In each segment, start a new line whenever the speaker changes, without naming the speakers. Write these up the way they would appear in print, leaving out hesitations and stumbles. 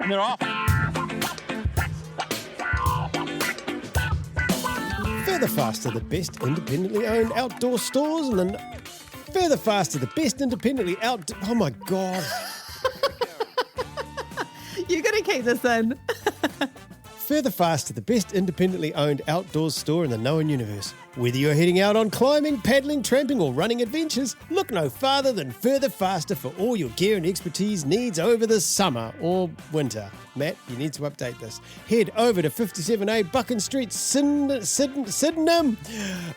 And they're off.
Further faster, the best independently owned outdoor stores, and then further faster, the best independently out. Oh my God.
You're going to keep this in.
Further faster, the best independently owned outdoors store in the known universe. Whether you're heading out on climbing, paddling, tramping, or running adventures, look no farther than Further Faster for all your gear and expertise needs over the summer or winter. Matt, you need to update this. Head over to 57A Buchan Street, Sydenham,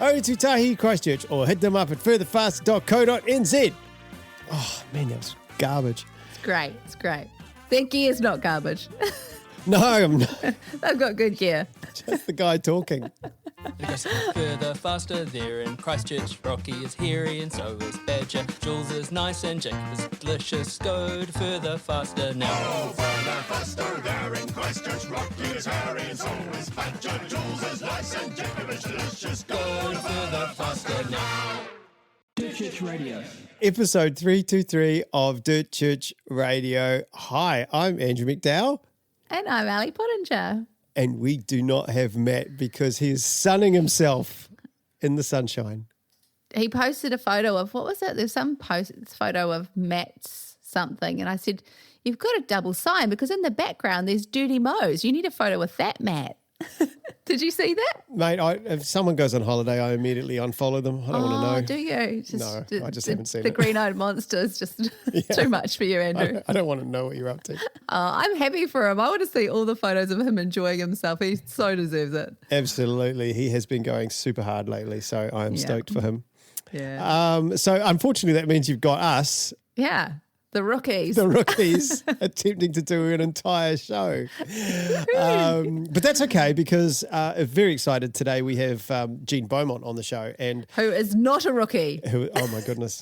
Aotearoa, Christchurch, or hit them up at furtherfast.co.nz. Oh, man, that was garbage.
It's great. It's great. Their gear's not garbage.
No, I'm not.
They've got good gear.
Just the guy talking.
It goes further, faster, there in Christchurch. Rocky is hairy and so is Badger. Jules is nice and Jacob is delicious. Go further, faster now.
Oh, further, faster, there in Christchurch. Rocky is hairy and so is Badger. Jules is nice and Jacob is delicious.
Go further, faster now.
Dirt Church Radio.
Episode 323 of Dirt Church Radio. Hi, I'm Andrew McDowell.
And I'm Ali Pottinger.
And we do not have Matt because he is sunning himself in the sunshine.
He posted a photo of, what was it? There's some photo of Matt's something. And I said, you've got a double sign because in the background there's Dirty Mo's. You need a photo with that, Matt. Did you see that?
Mate, if someone goes on holiday, I immediately unfollow them. I don't want to know.
Do you?
No, I just haven't seen
the
it.
The green-eyed monster is just too much for you, Andrew.
I don't want to know what you're up to.
I'm happy for him. I want to see all the photos of him enjoying himself. He so deserves it.
Absolutely. He has been going super hard lately, so I am stoked for him.
Yeah.
So unfortunately, that means you've got us.
Yeah. The rookies.
The rookies attempting to do an entire show. But that's okay because very excited today we have Jean Beaumont on the show. And
who is not a rookie.
Oh, my goodness.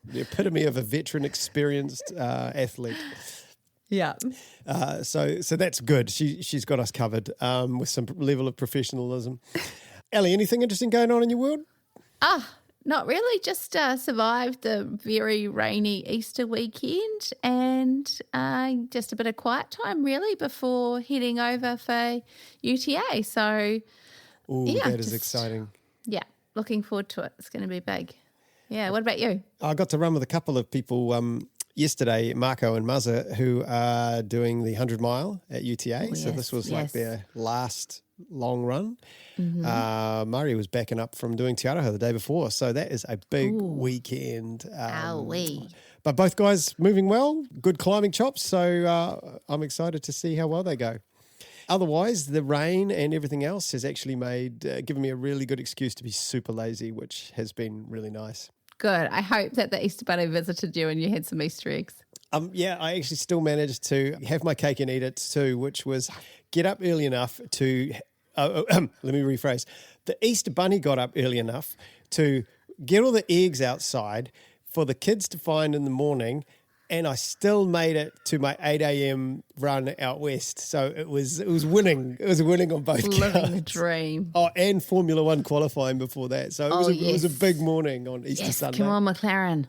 The epitome of a veteran, experienced athlete.
Yeah.
So that's good. She's got us covered with some level of professionalism. Ellie, anything interesting going on in your world?
Not really, just survived the very rainy Easter weekend and just a bit of quiet time really before heading over for UTA. So,
that is exciting.
Yeah, looking forward to it. It's going to be big. Yeah, what about you?
I got to run with a couple of people yesterday, Marco and Muzza, who are doing the 100 mile at UTA. So this was like their last long run. Mm-hmm. Murray was backing up from doing Te Aroha the day before, so that is a big weekend. But both guys moving well, good climbing chops, so I'm excited to see how well they go. Otherwise, the rain and everything else has actually given me a really good excuse to be super lazy, which has been really nice.
Good. I hope that the Easter Bunny visited you and you had some Easter eggs.
Yeah, I actually still managed to have my cake and eat it too, which was get up early enough to, let me rephrase, the Easter Bunny got up early enough to get all the eggs outside for the kids to find in the morning, and I still made it to my 8 a.m. run out west. So it was winning. It was winning on both counts.
Living the dream.
Oh, and Formula One qualifying before that. So it was a big morning on Easter Sunday.
Come on, McLaren.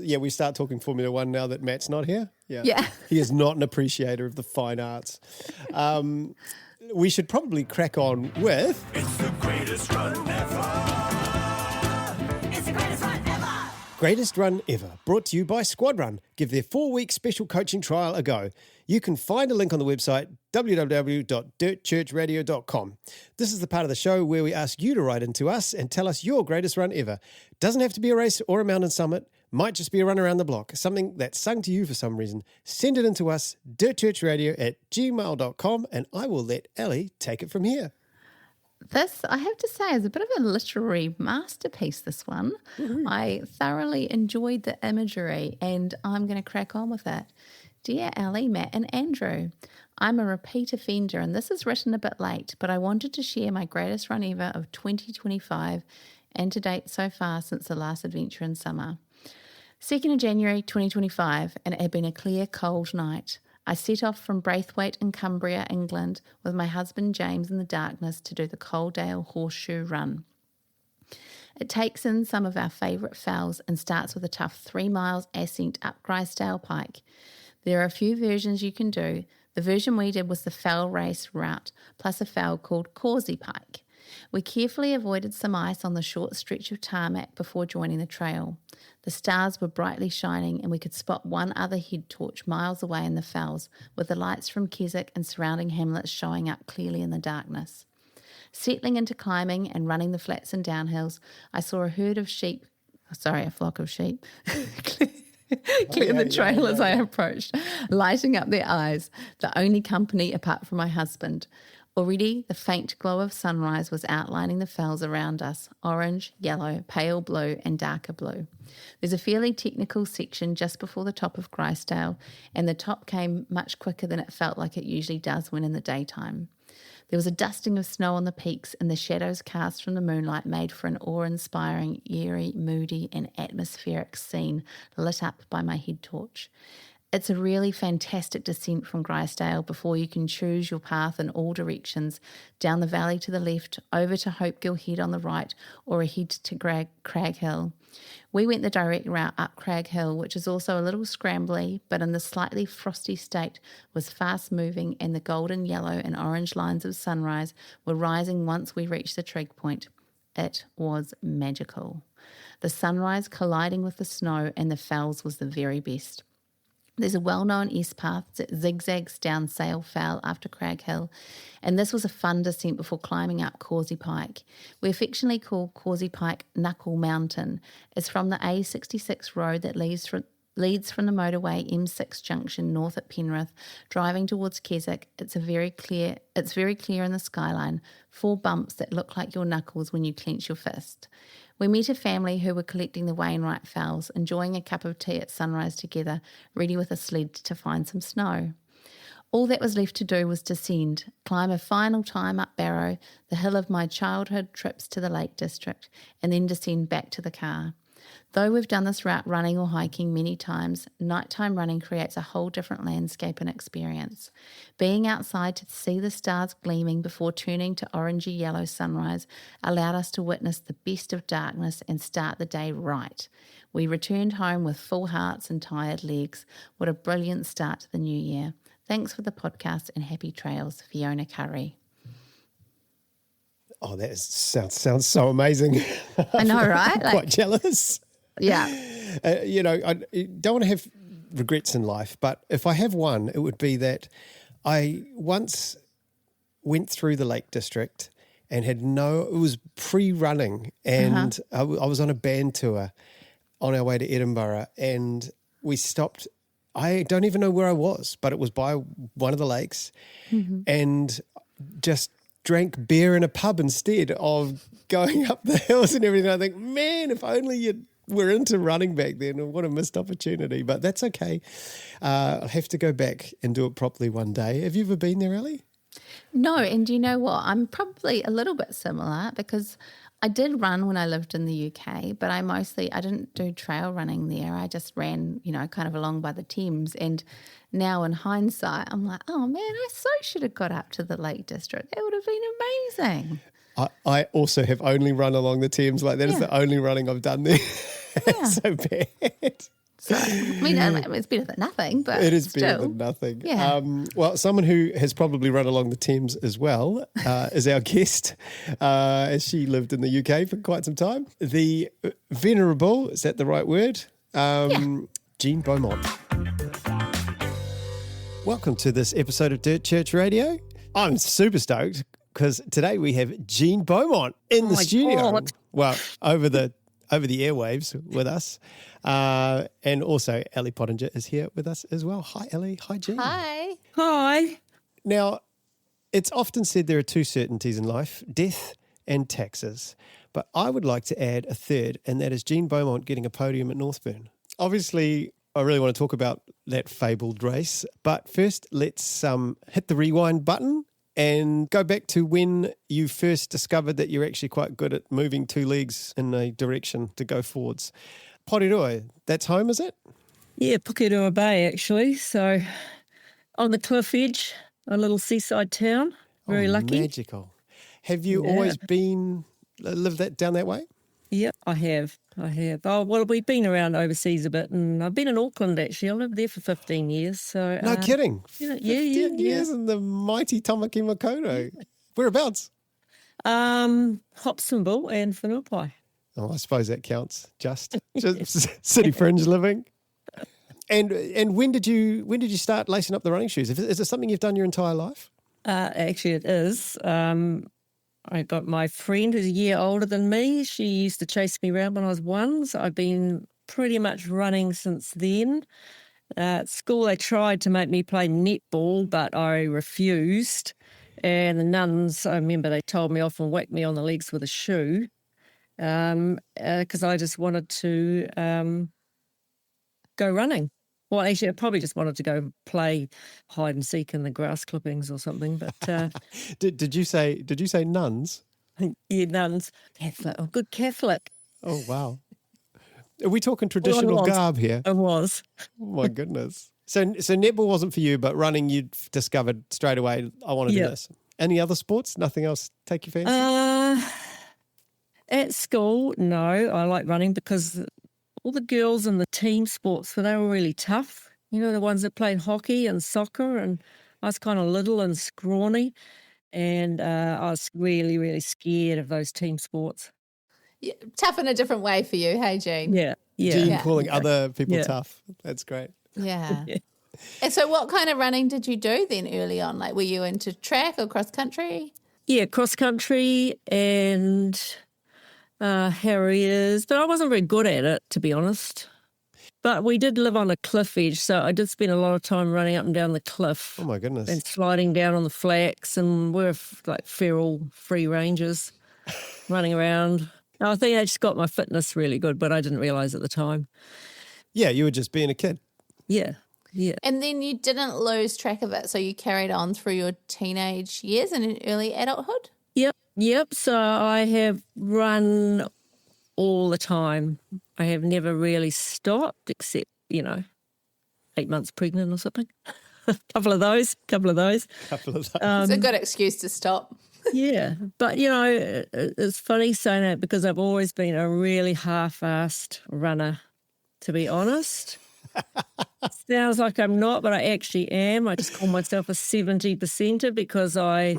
Yeah, we start talking Formula One now that Matt's not here.
Yeah.
He is not an appreciator of the fine arts. We should probably crack on with...
It's the greatest run ever. It's the greatest run ever.
Greatest Run Ever, brought to you by Squad Run. Give their 4-week special coaching trial a go. You can find a link on the website www.dirtchurchradio.com. This is the part of the show where we ask you to write into us and tell us your greatest run ever. Doesn't have to be a race or a mountain summit. Might just be a run around the block, something that's sung to you for some reason. Send it in to us, dirtchurchradio@gmail.com, and I will let Ellie take it from here.
This, I have to say, is a bit of a literary masterpiece, this one. Mm-hmm. I thoroughly enjoyed the imagery and I'm going to crack on with it. Dear Ali, Matt and Andrew, I'm a repeat offender and this is written a bit late, but I wanted to share my greatest run ever of 2025 and to date so far since the last adventure in summer. 2nd of January 2025, and it had been a clear, cold night. I set off from Braithwaite in Cumbria, England, with my husband James in the darkness to do the Coaldale Horseshoe Run. It takes in some of our favourite fells and starts with a tough 3 miles ascent up Grisdale Pike. There are a few versions you can do, The version we did was the fell race route, plus a fell called Causey Pike. We carefully avoided some ice on the short stretch of tarmac before joining the trail. The stars were brightly shining and we could spot one other head torch miles away in the fells, with the lights from Keswick and surrounding hamlets showing up clearly in the darkness. Settling into climbing and running the flats and downhills, I saw a flock of sheep, clear the trail as I approached, lighting up their eyes, the only company apart from my husband. Already the faint glow of sunrise was outlining the fells around us, orange, yellow, pale blue and darker blue. There's a fairly technical section just before the top of Grisedale, and the top came much quicker than it felt like it usually does when in the daytime. There was a dusting of snow on the peaks, and the shadows cast from the moonlight made for an awe-inspiring, eerie, moody and atmospheric scene lit up by my head torch. It's a really fantastic descent from Grisedale before you can choose your path in all directions, down the valley to the left, over to Hopegill Head on the right, or ahead to Crag Hill. We went the direct route up Crag Hill, which is also a little scrambly, but in the slightly frosty state was fast moving, and the golden yellow and orange lines of sunrise were rising once we reached the trig point. It was magical. The sunrise colliding with the snow and the fells was the very best. There's a well-known S-path that zigzags down Sale Fell after Crag Hill, and this was a fun descent before climbing up Causey Pike. We affectionately call Causey Pike Knuckle Mountain. It's from the A66 road that leads from the motorway M6 junction north at Penrith, driving towards Keswick. It's very clear in the skyline, 4 bumps that look like your knuckles when you clench your fist. We met a family who were collecting the Wainwright fells, enjoying a cup of tea at sunrise together, ready with a sled to find some snow. All that was left to do was descend, climb a final time up Barrow, the hill of my childhood trips to the Lake District, and then descend back to the car. Though we've done this route running or hiking many times, nighttime running creates a whole different landscape and experience. Being outside to see the stars gleaming before turning to orangey yellow sunrise allowed us to witness the best of darkness and start the day right. We returned home with full hearts and tired legs. What a brilliant start to the new year. Thanks for the podcast and happy trails, Fiona Curry.
Oh, that sounds so amazing.
I know, right?
I'm quite jealous.
Yeah.
I don't want to have regrets in life, but if I have one, it would be that I once went through the Lake District and it was pre-running, and I was on a band tour on our way to Edinburgh, and we stopped. I don't even know where I was, but it was by one of the lakes, and just drank beer in a pub instead of going up the hills and everything. I think, man, if only you were into running back then, what a missed opportunity. But that's okay. I'll have to go back and do it properly one day. Have you ever been there, Ellie?
No, and you know what? I'm probably a little bit similar because I did run when I lived in the UK, but I didn't do trail running there. I just ran, kind of along by the Thames. And now in hindsight, I'm like, oh man, I so should have got up to the Lake District. That would have been amazing.
I also have only run along the Thames. Like that is the only running I've done there. It's so bad.
So, it's better than nothing, but
it is
still
better than nothing.
Yeah.
Well, someone who has probably run along the Thames as well is our guest, as she lived in the UK for quite some time. The venerable, is that the right word? Jean Beaumont. Welcome to this episode of Dirt Church Radio. I'm super stoked because today we have Jean Beaumont in the studio.
God.
Well, over the airwaves with us. And also Ellie Pottinger is here with us as well. Hi, Ellie. Hi, Jean.
Hi.
Hi.
Now, it's often said there are 2 certainties in life, death and taxes. But I would like to add a third, and that is Jean Beaumont getting a podium at Northburn. Obviously, I really want to talk about that fabled race. But first, let's hit the rewind button and go back to when you first discovered that you're actually quite good at moving 2 legs in a direction to go forwards. Aotearoa, that's home, is it?
Yeah, Pukeroa Bay, actually. So on the cliff edge, a little seaside town. Very lucky.
Magical. Have you always lived down that way?
Yep, I have. Oh, well, we've been around overseas a bit, and I've been in Auckland, actually. I lived there for 15 years. So
No kidding.
Yeah,
15 years in the mighty Tamaki Makaurau. Whereabouts?
Hobsonville and Whānau.
Oh, I suppose that counts. Just city fringe living. And when did you start lacing up the running shoes? Is it something you've done your entire life?
Actually, it is. I got my friend who's a year older than me. She used to chase me around when I was 1, so I've been pretty much running since then. At school, they tried to make me play netball, but I refused. And the nuns, I remember they told me off and whacked me on the legs with a shoe because I just wanted to go running. Well, actually, I probably just wanted to go play hide and seek in the grass clippings or something. But
did you say nuns?
Yeah, nuns. Catholic. Oh, good Catholic.
Oh wow. Are we talking traditional garb here?
I was.
Oh my goodness. So netball wasn't for you, but running you discovered straight away. I want to do this. Any other sports? Nothing else take your fancy?
At school, no. I like running because all the girls in the team sports, they were really tough. You know, the ones that played hockey and soccer, and I was kind of little and scrawny, and I was really, really scared of those team sports.
Yeah, tough in a different way for you, hey, Jean?
Yeah.
Jean calling other people tough. That's great.
Yeah. And so what kind of running did you do then early on? Like, were you into track or cross country?
Yeah, cross country and harriers, but I wasn't very good at it, to be honest. But we did live on a cliff edge, so I did spend a lot of time running up and down the cliff.
Oh, my goodness.
And sliding down on the flats, and we're like feral free rangers running around. I think I just got my fitness really good, but I didn't realise at the time.
Yeah, you were just being a kid.
Yeah.
And then you didn't lose track of it, so you carried on through your teenage years and in early adulthood?
Yep. So I have run all the time. I have never really stopped except, 8 months pregnant or something. couple of those.
It's a good excuse to stop.
Yeah. But, it's funny saying that because I've always been a really half-assed runner, to be honest. Sounds like I'm not, but I actually am. I just call myself a 70%er because I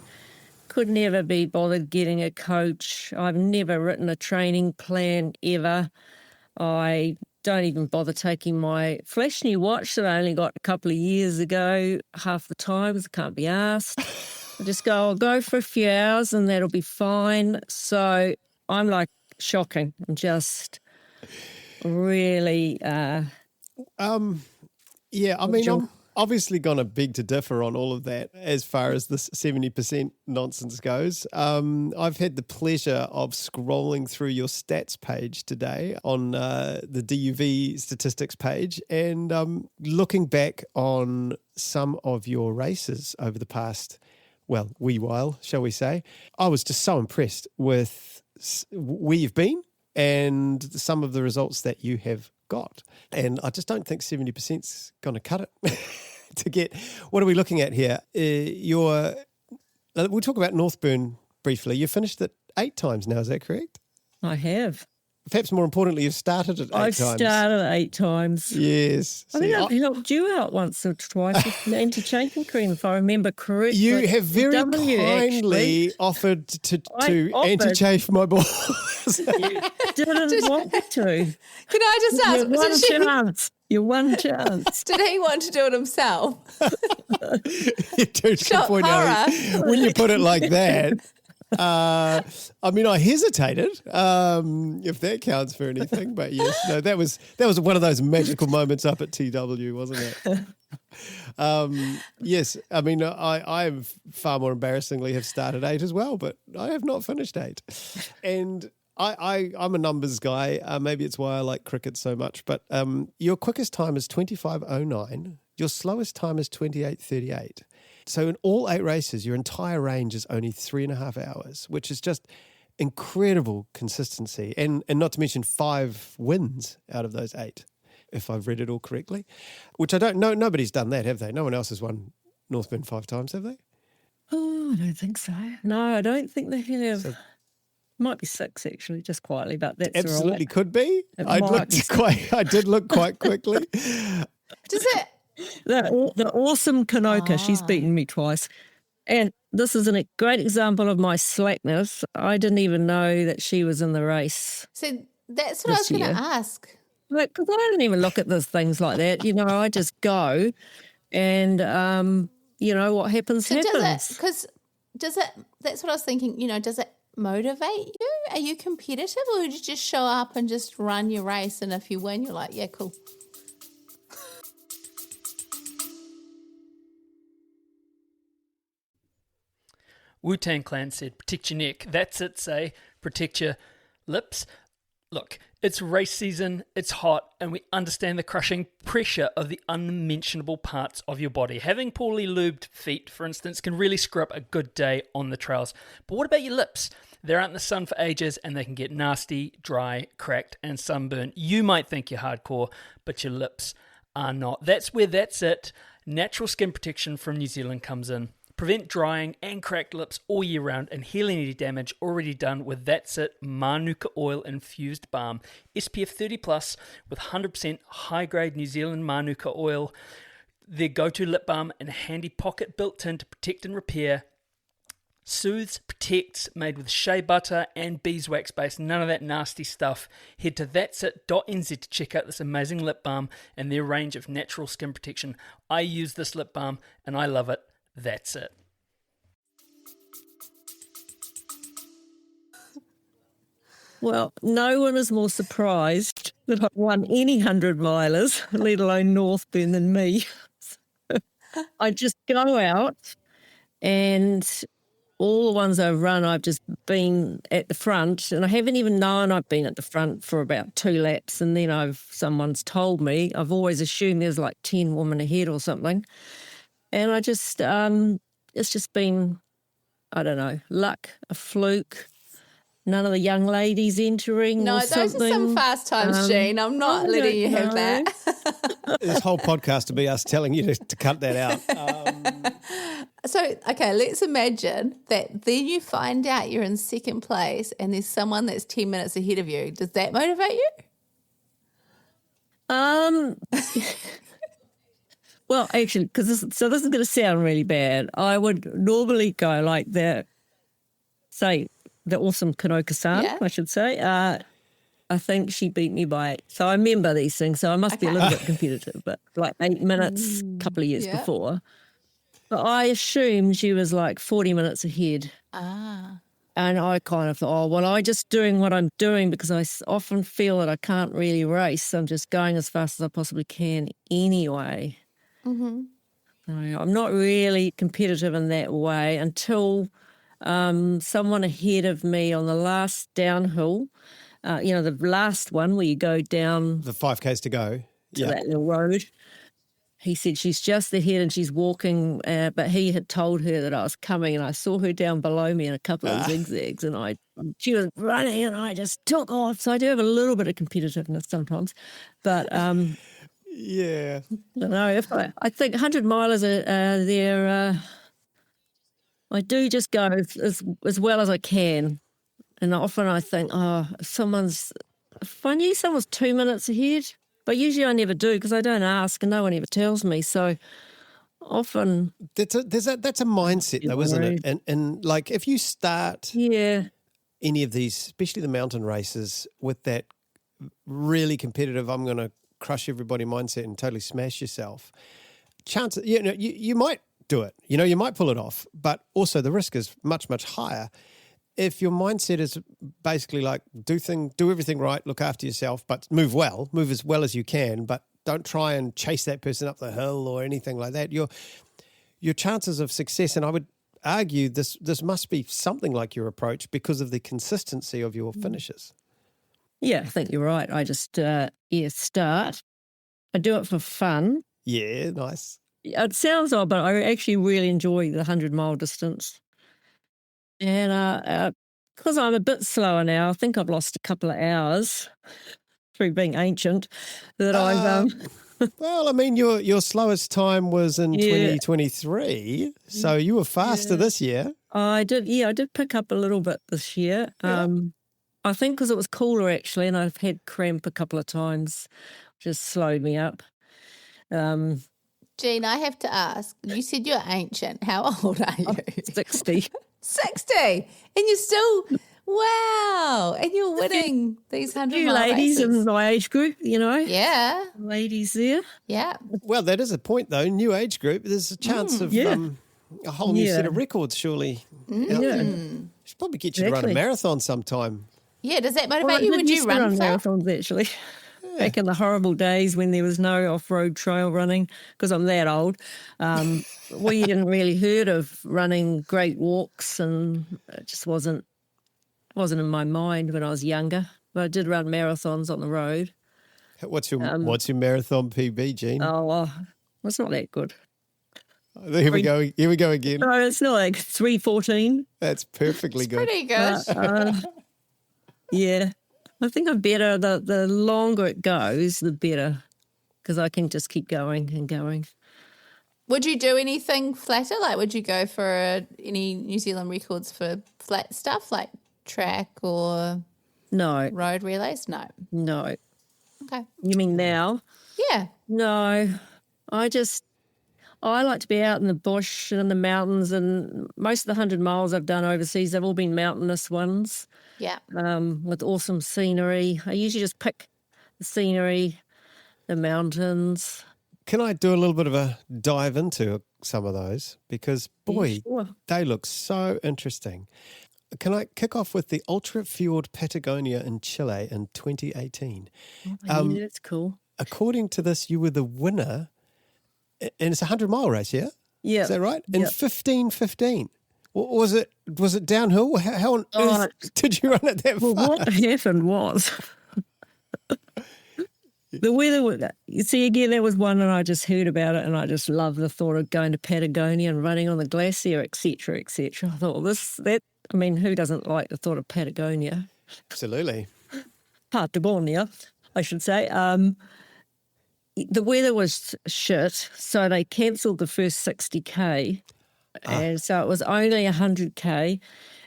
could never be bothered getting a coach. I've never written a training plan ever. I don't even bother taking my flash new watch that I only got a couple of years ago half the time because I can't be asked. I just go, I'll go for a few hours and that'll be fine. So I'm like shocking. I'm just really...
Yeah, I mean, I'm obviously going to beg to differ on all of that as far as this 70% nonsense goes. I've had the pleasure of scrolling through your stats page today on the DUV statistics page and looking back on some of your races over the past, wee while, shall we say. I was just so impressed with where you've been and some of the results that you have got. And I just don't think 70%'s going to cut it to get, what are we looking at here? We'll talk about Northburn briefly. You finished it 8 times now, is that correct?
I have.
Perhaps more importantly, you've started it 8 times.
I've started 8 times.
Yes.
I think I've helped you out once or twice with the anti-chafing cream, if I remember correctly.
You have very kindly offered to anti-chafe my balls.
You didn't want me to.
Can I just ask?
Your one chance.
Did he want to do it himself?
Dude, good point, Ellie. When you put it like that. I mean, I hesitated, if that counts for anything, but yes, no, that was one of those magical moments up at TW, wasn't it? Yes, I mean, I far more embarrassingly have started 8 as well, but I have not finished 8. And I'm a numbers guy. Maybe it's why I like cricket so much, but your quickest time is 25:09. Your slowest time is 28:38. So in all 8 races, your entire range is only 3.5 hours, which is just incredible consistency. And not to mention 5 wins out of those 8, if I've read it all correctly, which I don't know. Nobody's done that, have they? No one else has won Northburn 5 times, have they?
Oh, I don't think so. No, I don't think they have.
So
Might be 6 actually, just quietly, but that's
Absolutely
right.
could be.
It
I
might
did look quite quickly.
Does it?
The awesome Kanoka, she's beaten me twice. And this is a great example of my slackness. I didn't even know that she was in the race.
So that's what I was going to ask.
Because I don't even look at those things like that. I just go and, what happens, happens.
Does it, that's what I was thinking, does it motivate you? Are you competitive, or would you just show up and just run your race, and if you win, you're like, yeah, cool?
Wu-Tang Clan said, protect your neck. That's it, say. Protect your lips. Look, it's race season, it's hot, and we understand the crushing pressure of the unmentionable parts of your body. Having poorly lubed feet, for instance, can really screw up a good day on the trails. But what about your lips? They're out in the sun for ages, and they can get nasty, dry, cracked, and sunburned. You might think you're hardcore, but your lips are not. That's where That's It natural skin protection from New Zealand comes in. Prevent drying and cracked lips all year round and heal any damage already done with That's It Manuka Oil Infused Balm. SPF 30 plus with 100% high-grade New Zealand Manuka oil. Their go-to lip balm and a handy pocket built in to protect and repair. Soothes, protects, made with shea butter and beeswax base. None of that nasty stuff. Head to that'sit.nz to check out this amazing lip balm and their range of natural skin protection. I use this lip balm and I love it. That's it.
Well, no one is more surprised that I've won any 100-milers, let alone Northburn, than me. I just go out, and all the ones I've run, I've just been at the front, and I haven't even known I've been at the front for about 2 laps, and then someone's told me. I've always assumed there's like 10 women ahead or something. And I just, it's just been, I don't know, luck, a fluke. None of the young ladies entering.
No,
or
those
something.
are some fast times, Jean. I'm not letting you have that.
This whole podcast will be us telling you to cut that out.
So, okay, let's imagine that then you find out you're in second place and there's someone that's 10 minutes ahead of you. Does that motivate you?
Well, actually, because this is going to sound really bad. I would normally go like the awesome Kanoka-san, I should say. I think she beat me by 8. So I remember these things. So I must be a little bit competitive, but like 8 minutes a couple of years before. But I assumed she was like 40 minutes ahead.
Ah.
And I kind of thought, I just doing what I'm doing because I often feel that I can't really race. I'm just going as fast as I possibly can anyway. Mm-hmm. I'm not really competitive in that way until someone ahead of me on the last downhill, the last one where you go down
The 5Ks to go.
to that little road. He said she's just ahead and she's walking, but he had told her that I was coming, and I saw her down below me in a couple of zigzags, and she was running and I just took off. So I do have a little bit of competitiveness sometimes, but
yeah.
no, I think 100-milers are there. I do just go as well as I can, and often I think, if I knew someone's 2 minutes ahead, but usually I never do because I don't ask and no one ever tells me. So often
that's a mindset though, isn't it? And like if you start any of these, especially the mountain races, with that really competitive, I'm going to crush everybody mindset and totally smash yourself, chances, you might do it, you might pull it off, but also the risk is much, much higher. If your mindset is basically like do everything right, look after yourself, but move as well as you can, but don't try and chase that person up the hill or anything like that, your chances of success, and I would argue this must be something like your approach because of the consistency of your finishes.
Yeah, I think you're right. I just, start. I do it for fun.
Yeah, nice.
It sounds odd, but I actually really enjoy the 100-mile distance. And because I'm a bit slower now, I think I've lost a couple of hours through being ancient, that I've...
Well, I mean, your slowest time was in 2023, so you were faster this year.
I did. Yeah, I did pick up a little bit this year.
Yeah.
I think because it was cooler actually, and I've had cramp a couple of times, just slowed me up.
Jean, I have to ask, you said you're ancient. How old are you?
60.
60. And you're still, wow. And you're winning these 100
Few
mile
ladies
races.
in my age group,
Yeah,
ladies there.
yeah.
Well, that is a point, though. New age group, there's a chance of a whole new set of records, surely. Out there. Should probably get you to run a marathon sometime.
Yeah, does that motivate
I
you?
did
Would you
used to
run for?
marathons actually? Back in the horrible days when there was no off-road trail running, because I'm that old, we hadn't really heard of running great walks, and it just wasn't in my mind when I was younger. But I did run marathons on the road.
What's your marathon PB, Jean?
Oh, well, it's not that good.
Here we go. Here we go again.
No, it's not like 3:14.
That's perfectly good.
Pretty good.
Yeah. I think I'm better. The longer it goes, the better, because I can just keep going and going.
Would you do anything flatter? Like, would you go for any New Zealand records for flat stuff, like track or
No,
road relays? No.
no.
Okay.
You mean now?
Yeah.
No. I like to be out in the bush and in the mountains, and most of the 100 miles I've done overseas, they've all been mountainous ones.
Yeah.
With awesome scenery. I usually just pick the scenery, the mountains.
Can I do a little bit of a dive into some of those? Because, boy,
Sure.
they look so interesting. Can I kick off with the Ultra Fjord Patagonia in Chile in 2018?
Yeah, that's cool.
According to this, you were the winner, and it's a 100-mile race, yeah?
Yeah.
Is that right? In
Yep.
15:15. Was it downhill? How on earth did you run it that
Well,
far?
what happened was the weather. You see, again, there was one, and I just heard about it, and I just love the thought of going to Patagonia and running on the glacier, etc., etc. I thought, who doesn't like the thought of Patagonia?
Absolutely.
Patagonia, I should say. The weather was shit, so they cancelled the first 60K. And so it was only 100K.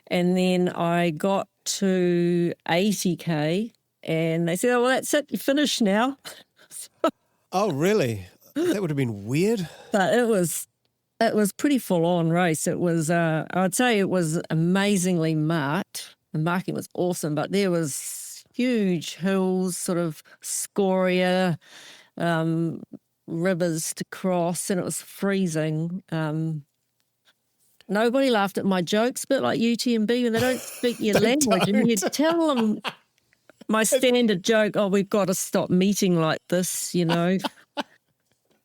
And then I got to 80K, and they said, oh, well, that's it. You're finished now.
Oh, really? That would have been weird.
But it was pretty full-on race. It was, I'd say it was amazingly marked. The marking was awesome, but there was huge hills, sort of scoria, rivers to cross, and it was freezing. Nobody laughed at my jokes, a bit like UTMB when they don't speak your language, and you tell them my standard joke, oh, we've got to stop meeting like this, No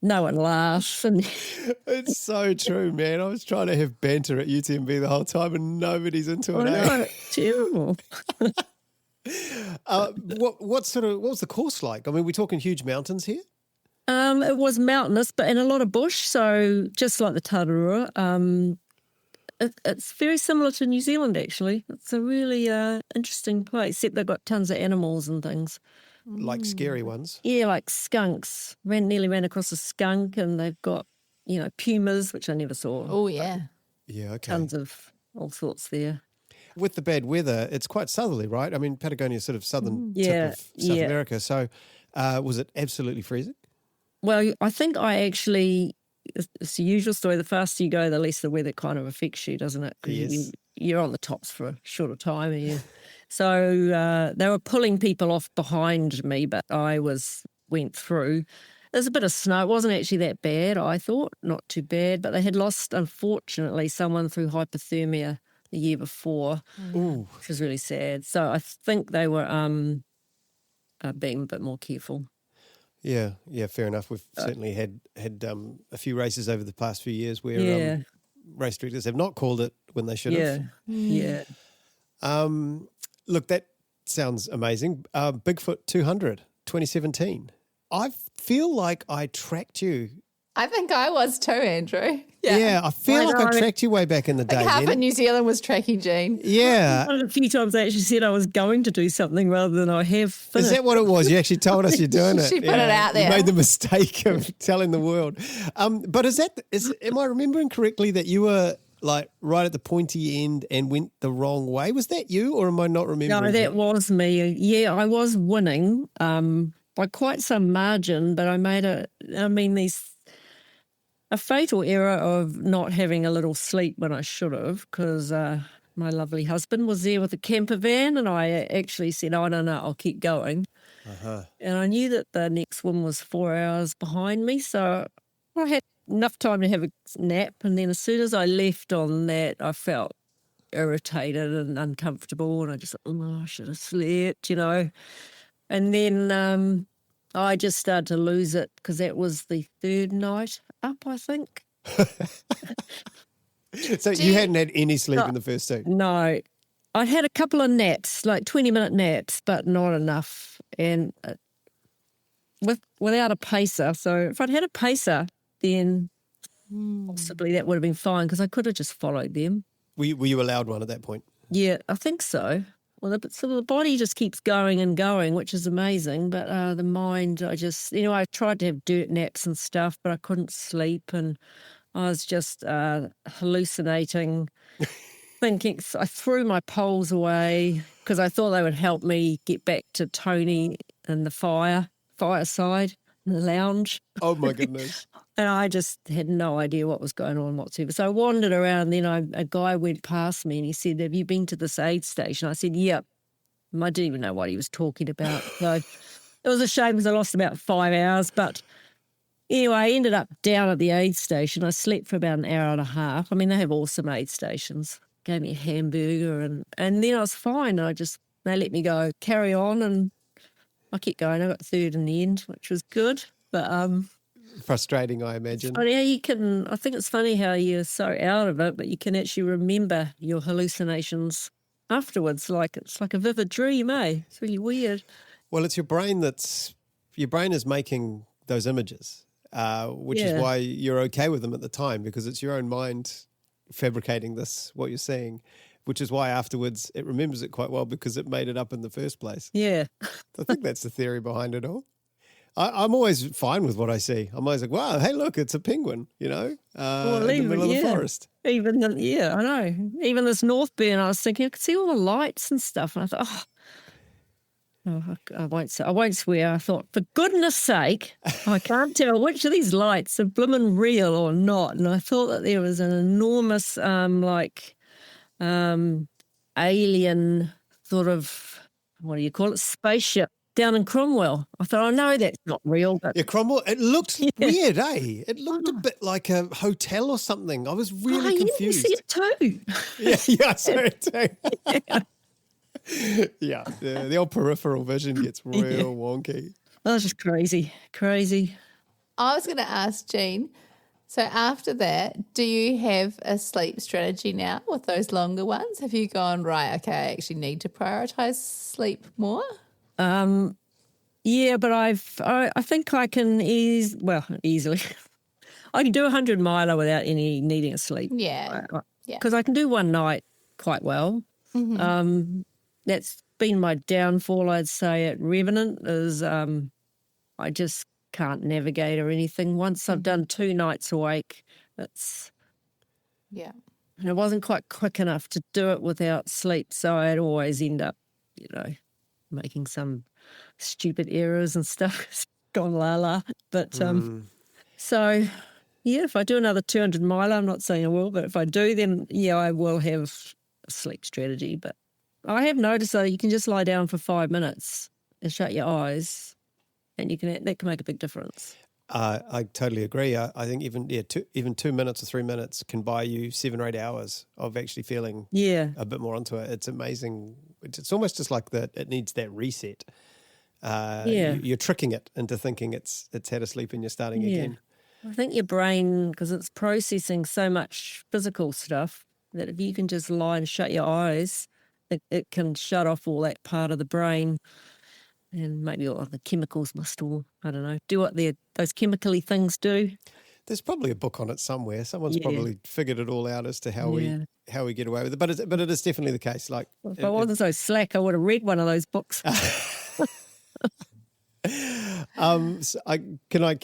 one laughs. And
It's so true, man. I was trying to have banter at UTMB the whole time, and nobody's into it.
I know, terrible.
What was the course like? I mean, we're talking huge mountains here.
It was mountainous, but in a lot of bush. So just like the Aotearoa, it's very similar to New Zealand, actually. It's a really interesting place, except they've got tons of animals and things.
Like scary ones.
Yeah, like skunks. Nearly ran across a skunk, and they've got, pumas, which I never saw.
Oh, yeah.
Yeah, okay.
Tons of all sorts there.
With the bad weather, it's quite southerly, right? I mean, Patagonia is sort of southern
Yeah,
tip of South
yeah.
America. So was it absolutely freezing?
Well, I think it's the usual story. The faster you go, the less the weather kind of affects you, doesn't it? Because
Yes.
you're on the tops for a shorter time. So they were pulling people off behind me, but I went through. There's a bit of snow. It wasn't actually that bad, I thought. Not too bad. But they had lost, unfortunately, someone through hypothermia the year before, which was really sad. So I think they were being a bit more careful.
Yeah, fair enough. We've certainly had a few races over the past few years where race directors have not called it when they should have.
Yeah.
Look, that sounds amazing. Bigfoot 200, 2017. I feel like I tracked you.
I think I was too, Andrew.
Yeah, I feel like I
know.
tracked you way back in the day.
Half
Nina.
of New Zealand was tracking Jean.
Yeah.
A few times I actually said I was going to do something rather than I have finished.
Is that what it was? You actually told us you're doing it.
She put it out there.
You made the mistake of telling the world. But am I remembering correctly that you were like right at the pointy end and went the wrong way. Was that you, or am I not remembering?
No, that was me. Yeah, I was winning by quite some margin, but I made a fatal error of not having a little sleep when I should have, because my lovely husband was there with the camper van, and I actually said, "Oh, no, I'll keep going." And I knew that the next one was 4 hours behind me, so I had enough time to have a nap. And then as soon as I left on that, I felt irritated and uncomfortable, and I just thought, I should have slept, And then I just started to lose it, because that was the third night up, I think.
So you hadn't had any sleep in the first two?
No. I'd had a couple of naps, like 20-minute naps, but not enough. And without a pacer. So if I'd had a pacer, then possibly that would have been fine, because I could have just followed them.
Were you allowed one at that point?
Yeah, I think so. Well, so the body just keeps going and going, which is amazing. But the mind, I just, I tried to have dirt naps and stuff, but I couldn't sleep, and I was just hallucinating, thinking. I threw my poles away because I thought they would help me get back to Tony and the fireside, in the lounge.
Oh my goodness.
And I just had no idea what was going on whatsoever. So I wandered around, and then a guy went past me and he said, "Have you been to this aid station?" I said, "Yep." I didn't even know what he was talking about. So it was a shame, because I lost about 5 hours. But anyway, I ended up down at the aid station. I slept for about an hour and a half. I mean, they have awesome aid stations. Gave me a hamburger, and then I was fine. They let me go, carry on, and I kept going. I got third in the end, which was good. But
frustrating, I imagine.
Funny how I think it's funny how you're so out of it, but you can actually remember your hallucinations afterwards. It's like a vivid dream, eh? It's really weird.
Well, it's your brain is making those images, which is why you're okay with them at the time, because it's your own mind fabricating what you're seeing, which is why afterwards it remembers it quite well, because it made it up in the first place.
Yeah.
I think that's the theory behind it all. I'm always fine with what I see. I'm always like, wow, hey, look, it's a penguin, in the middle of the forest.
I know. Even this Northburn, I was thinking, I could see all the lights and stuff. And I thought, I won't swear. I thought, for goodness sake, I can't tell which of these lights are blooming real or not. And I thought that there was an enormous, alien sort of, what do you call it, spaceship down in Cromwell. I thought, I know that's not real. But
yeah, Cromwell, it looked weird, eh? It looked a bit like a hotel or something. I was really confused.
You see it too.
Yeah, I saw it too. Yeah, the old peripheral vision gets real wonky.
That was just crazy.
I was going to ask Jean, so after that, do you have a sleep strategy now with those longer ones? Have you gone, right, okay, I actually need to prioritise sleep more?
Yeah, but I think I can easily. I can do 100 miler without any needing a sleep.
Yeah.
Because I can do one night quite well. Mm-hmm. That's been my downfall, I'd say, at Revenant, is I just can't navigate or anything. Once I've done 2 nights awake, it's...
Yeah.
And I wasn't quite quick enough to do it without sleep, so I'd always end up, making some stupid errors and stuff. It's gone la-la. But, so, yeah, if I do another 200 miler, I'm not saying I will, but if I do, then, I will have a sleep strategy. But I have noticed that you can just lie down for 5 minutes and shut your eyes, and that can make a big difference.
I totally agree. I think even 2 minutes or 3 minutes can buy you 7 or 8 hours of actually feeling a bit more onto it. It's amazing. It's almost just like that. It needs that reset. You're tricking it into thinking it's had a sleep and you're starting again.
I think your brain, because it's processing so much physical stuff, that if you can just lie and shut your eyes, it can shut off all that part of the brain. And maybe all the chemicals must all, I don't know, do what those chemically things do.
There's probably a book on it somewhere. Someone's probably figured it all out as to how we get away with it. But it is definitely the case. Like,
if I wasn't so slack, I would have read one of those books.
Can I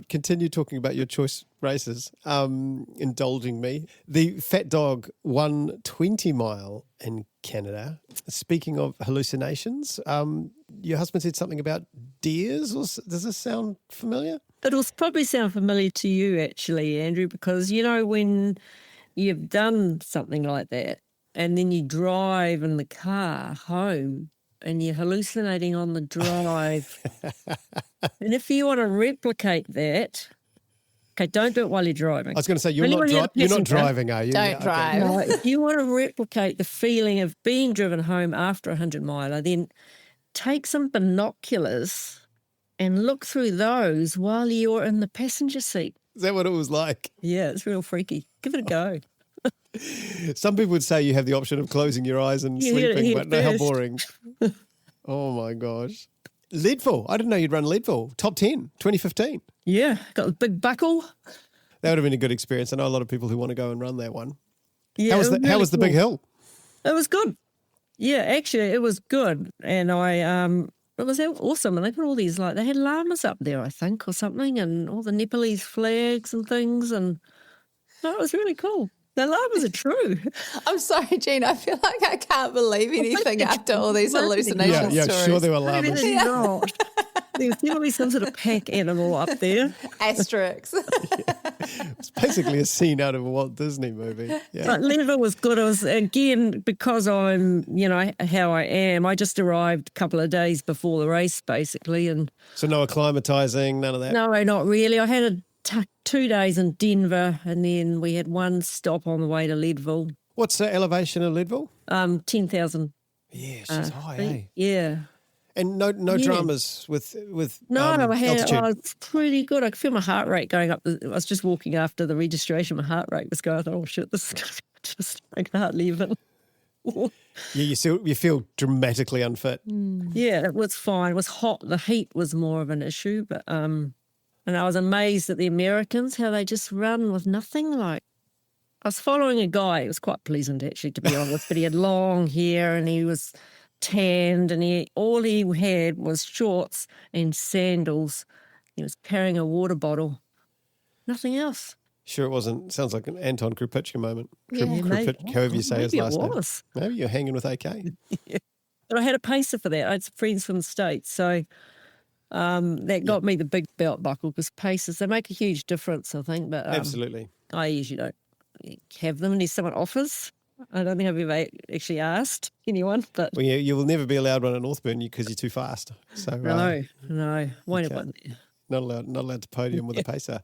continue talking about your choice races? Indulging me. The Fat Dog won 20 mile in Canada. Speaking of hallucinations, your husband said something about deers. Does this sound familiar?
It'll probably sound familiar to you, actually, Andrew, because, you know, when you've done something like that and then you drive in the car home and you're hallucinating on the drive. And if you want to replicate that, okay, don't do it while you're driving.
I was going to say, you're
Only
not
when you're the passenger.
driving, are you?
Don't
Yeah, okay.
drive.
No, if you want to replicate the feeling of being driven home after a 100-miler, then take some binoculars and look through those while you're in the passenger seat.
Is that what it was like?
Yeah, it's real freaky. Give it a go.
Some people would say you have the option of closing your eyes and
You
sleeping,
hear
but
it
no, how
first.
boring. Oh, my gosh. Leadville. I didn't know you'd run Leadville. Top 10, 2015.
Yeah, got a big buckle.
That would have been a good experience. I know a lot of people who want to go and run that one.
Yeah,
How was
it
how was the
really
big hill?
It was good. Yeah, actually, it was good. And it was awesome. And they put all these, like, they had llamas up there, I think, or something, and all the Nepalese flags and things. And no, it was really cool. The llamas are true.
I'm sorry, Jean. I feel like I can't believe anything after all these hallucination
Yeah,
stories.
sure there were
Maybe
llamas.
they're not. There's definitely some sort of pack animal up there.
Asterisks.
It's basically a scene out of a Walt Disney movie. Yeah.
But Leadville was good. It was, again, because I'm, you know, how I am, I just arrived a couple of days before the race, basically. And
So no acclimatising, none of that?
no, not really. I had 2 days in Denver, and then we had one stop on the way to Leadville.
What's the elevation of Leadville?
10,000.
Yeah, she's high, eh?
feet. Yeah.
And no
Yeah.
dramas with
No, I
altitude.
was pretty good. I could feel my heart rate going up. I was just walking after the registration. My heart rate was going. I thought, oh shit, this is going to just, I can't leave it.
Yeah, you feel dramatically unfit.
Yeah, it was fine. It was hot. The heat was more of an issue, but and I was amazed at the Americans, how they just run with nothing. Like, I was following a guy. It was quite pleasant, actually, to be honest. But he had long hair and he was tanned, and all he had was shorts and sandals. He was carrying a water bottle. Nothing else.
Sure, it wasn't. Sounds like an Anton Krupicka moment.
Yeah,
maybe.
However you say his
Maybe
last
it
name.
was.
Maybe you're hanging with AK.
But I had a pacer for that. I had some friends from the States. So that got me the big belt buckle, because pacers, they make a huge difference, I think. But
Absolutely.
I usually don't have them unless someone offers. I don't think I've ever actually asked anyone. But
Well, you will never be allowed one at Northburn because you're too fast. So
no. Won't have
okay.
one there.
not allowed to podium with a pacer.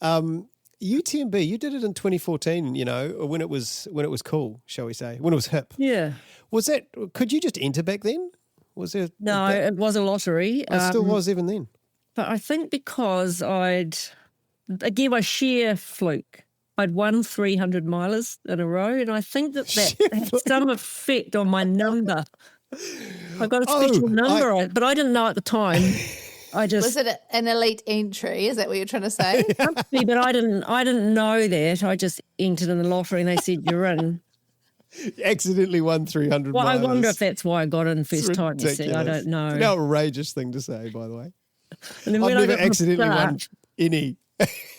UTMB, you did it in 2014. You know, when it was
cool,
shall we say, when it was hip.
Yeah.
Was that? Could you just enter back then? Was there?
No, it was a lottery.
It still was even then.
But I think because again, by sheer fluke, I'd won 300 milers in a row, and I think that had some effect on my number. I got a special number, but I didn't know at the time.
Was it an elite entry? Is that what you're trying to say?
But I didn't know that. I just entered in the lottery, and they said you're in.
You accidentally won 300
Well, I
milers.
wonder if that's why I got in first
It's
time. You see, I
ridiculous.
don't know.
It's an outrageous thing to say, by the way.
And then
I've
when I
never
got to the
accidentally won
start-
any.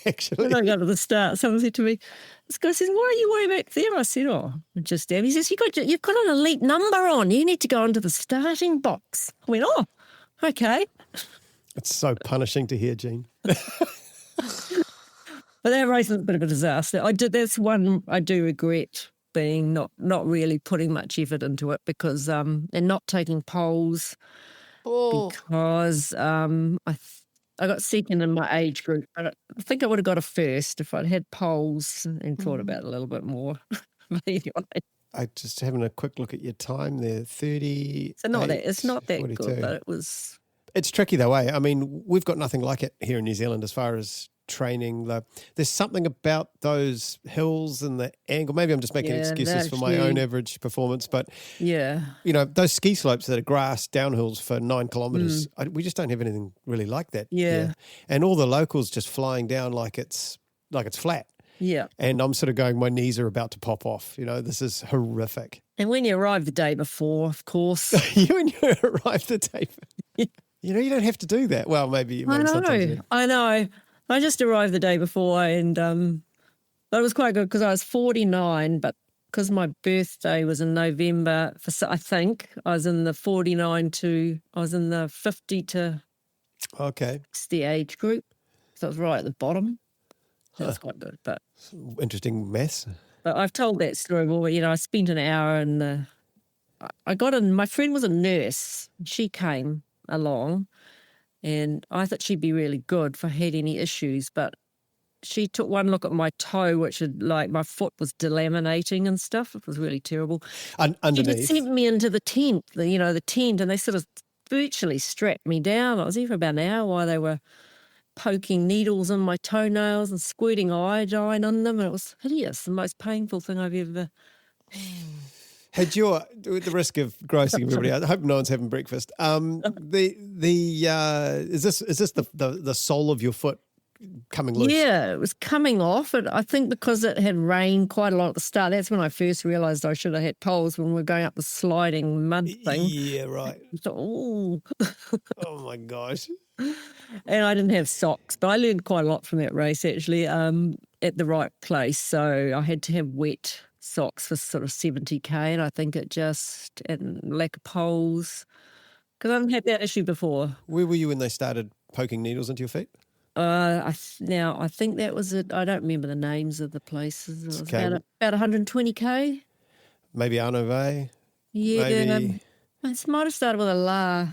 Actually,
When I got to the start, someone said to me, this guy says, why are you way back there? I said, oh, just damn. He says, you've got an elite number on. You need to go into the starting box. I went, oh, okay.
it's so punishing to hear, Jean.
But that race was a bit of a disaster. That's one I do regret, being not really putting much effort into it, because and not taking polls,
Oh,
because I got second in my age group. I think I would have got a first if I'd had polls and thought about it a little bit more. But anyway,
I just having a quick look at your time there. 30.
so it's not that
42.
good, but it was.
It's tricky though, eh? I mean, we've got nothing like it here in New Zealand as far as training. There's something about those hills and the angle. Maybe I'm just making excuses for my own average performance, but
Yeah.
you know, those ski slopes that are grass downhills for 9 kilometres, we just don't have anything really like that.
Yeah.
here. And all the locals just flying down like it's flat.
Yeah.
And I'm sort of going, my knees are about to pop off. You know, this is horrific.
And when you arrive the day before, of course.
When you arrive the day. You know, you don't have to do that. Well, maybe sometimes you do.
I know. I just arrived the day before and but it was quite good because I was 49, but because my birthday was in November, I think I was in the 50 to 60 age group. So I was right at the bottom. That was quite good. But
interesting maths.
But I've told that story before. You know, I spent an hour and I got in. My friend was a nurse. She came along and I thought she'd be really good if I had any issues, but she took one look at my toe, which had my foot was delaminating and stuff. It was really terrible.
Underneath.
She sent me into the tent, the tent, and they sort of virtually strapped me down. I was there for about an hour while they were poking needles in my toenails and squirting iodine on them. And it was hideous, the most painful thing I've ever...
Had your, at the risk of grossing everybody out, I hope no one's having breakfast. Is this the sole of your foot coming loose?
Yeah, it was coming off. I think because it had rained quite a lot at the start. That's when I first realised I should have had poles when we were going up the sliding mud thing.
Yeah, right.
Oh
my gosh.
And I didn't have socks, but I learned quite a lot from that race actually at the right place. So I had to have wet socks for sort of 70k, and I think and lack of poles, because I haven't had that issue before.
Where were you when they started poking needles into your feet?
I think that was it. I don't remember the names of the places. It was about 120k.
Maybe Arnové.
Yeah,
maybe...
it might have started with a La.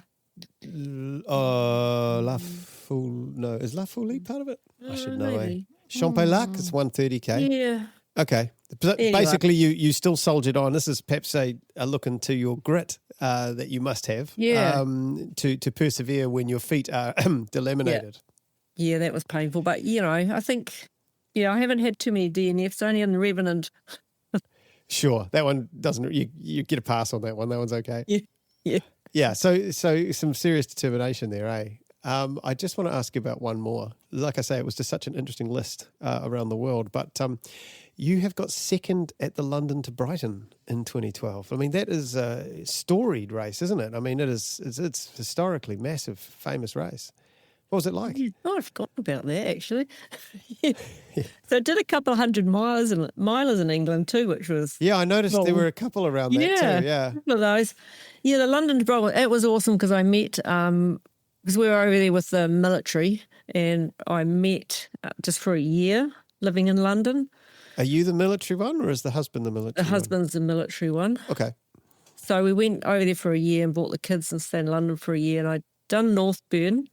La Foule. No, is La Foule part of it? I should know.
Maybe.
Champelac, it's 130k.
Yeah.
Okay. Anyway. Basically, you still soldiered on. This is perhaps a look into your grit that you must have to persevere when your feet are delaminated.
Yeah, that was painful. But, I think, I haven't had too many DNFs, only in the Revenant.
Sure. That one doesn't, you get a pass on that one. That one's okay.
Yeah.
Yeah, so some serious determination there, eh? I just want to ask you about one more. Like I say, it was just such an interesting list around the world, but you have got second at the London to Brighton in 2012. I mean, that is a storied race, isn't it? I mean, it's historically massive, famous race. What was it like?
Oh, I've forgotten about that, actually. Yeah. So I did a couple of 100 milers in England too, which was...
Yeah, I noticed there were a couple around that too, yeah.
A couple of those. Yeah, the London to Brighton, it was awesome because I met... because we were over there with the military, and I met just for a year living in London.
Are you the military one, or is the husband the military one?
The husband's the military one.
Okay.
So we went over there for a year and brought the kids and stayed in London for a year, and I'd done Northburn.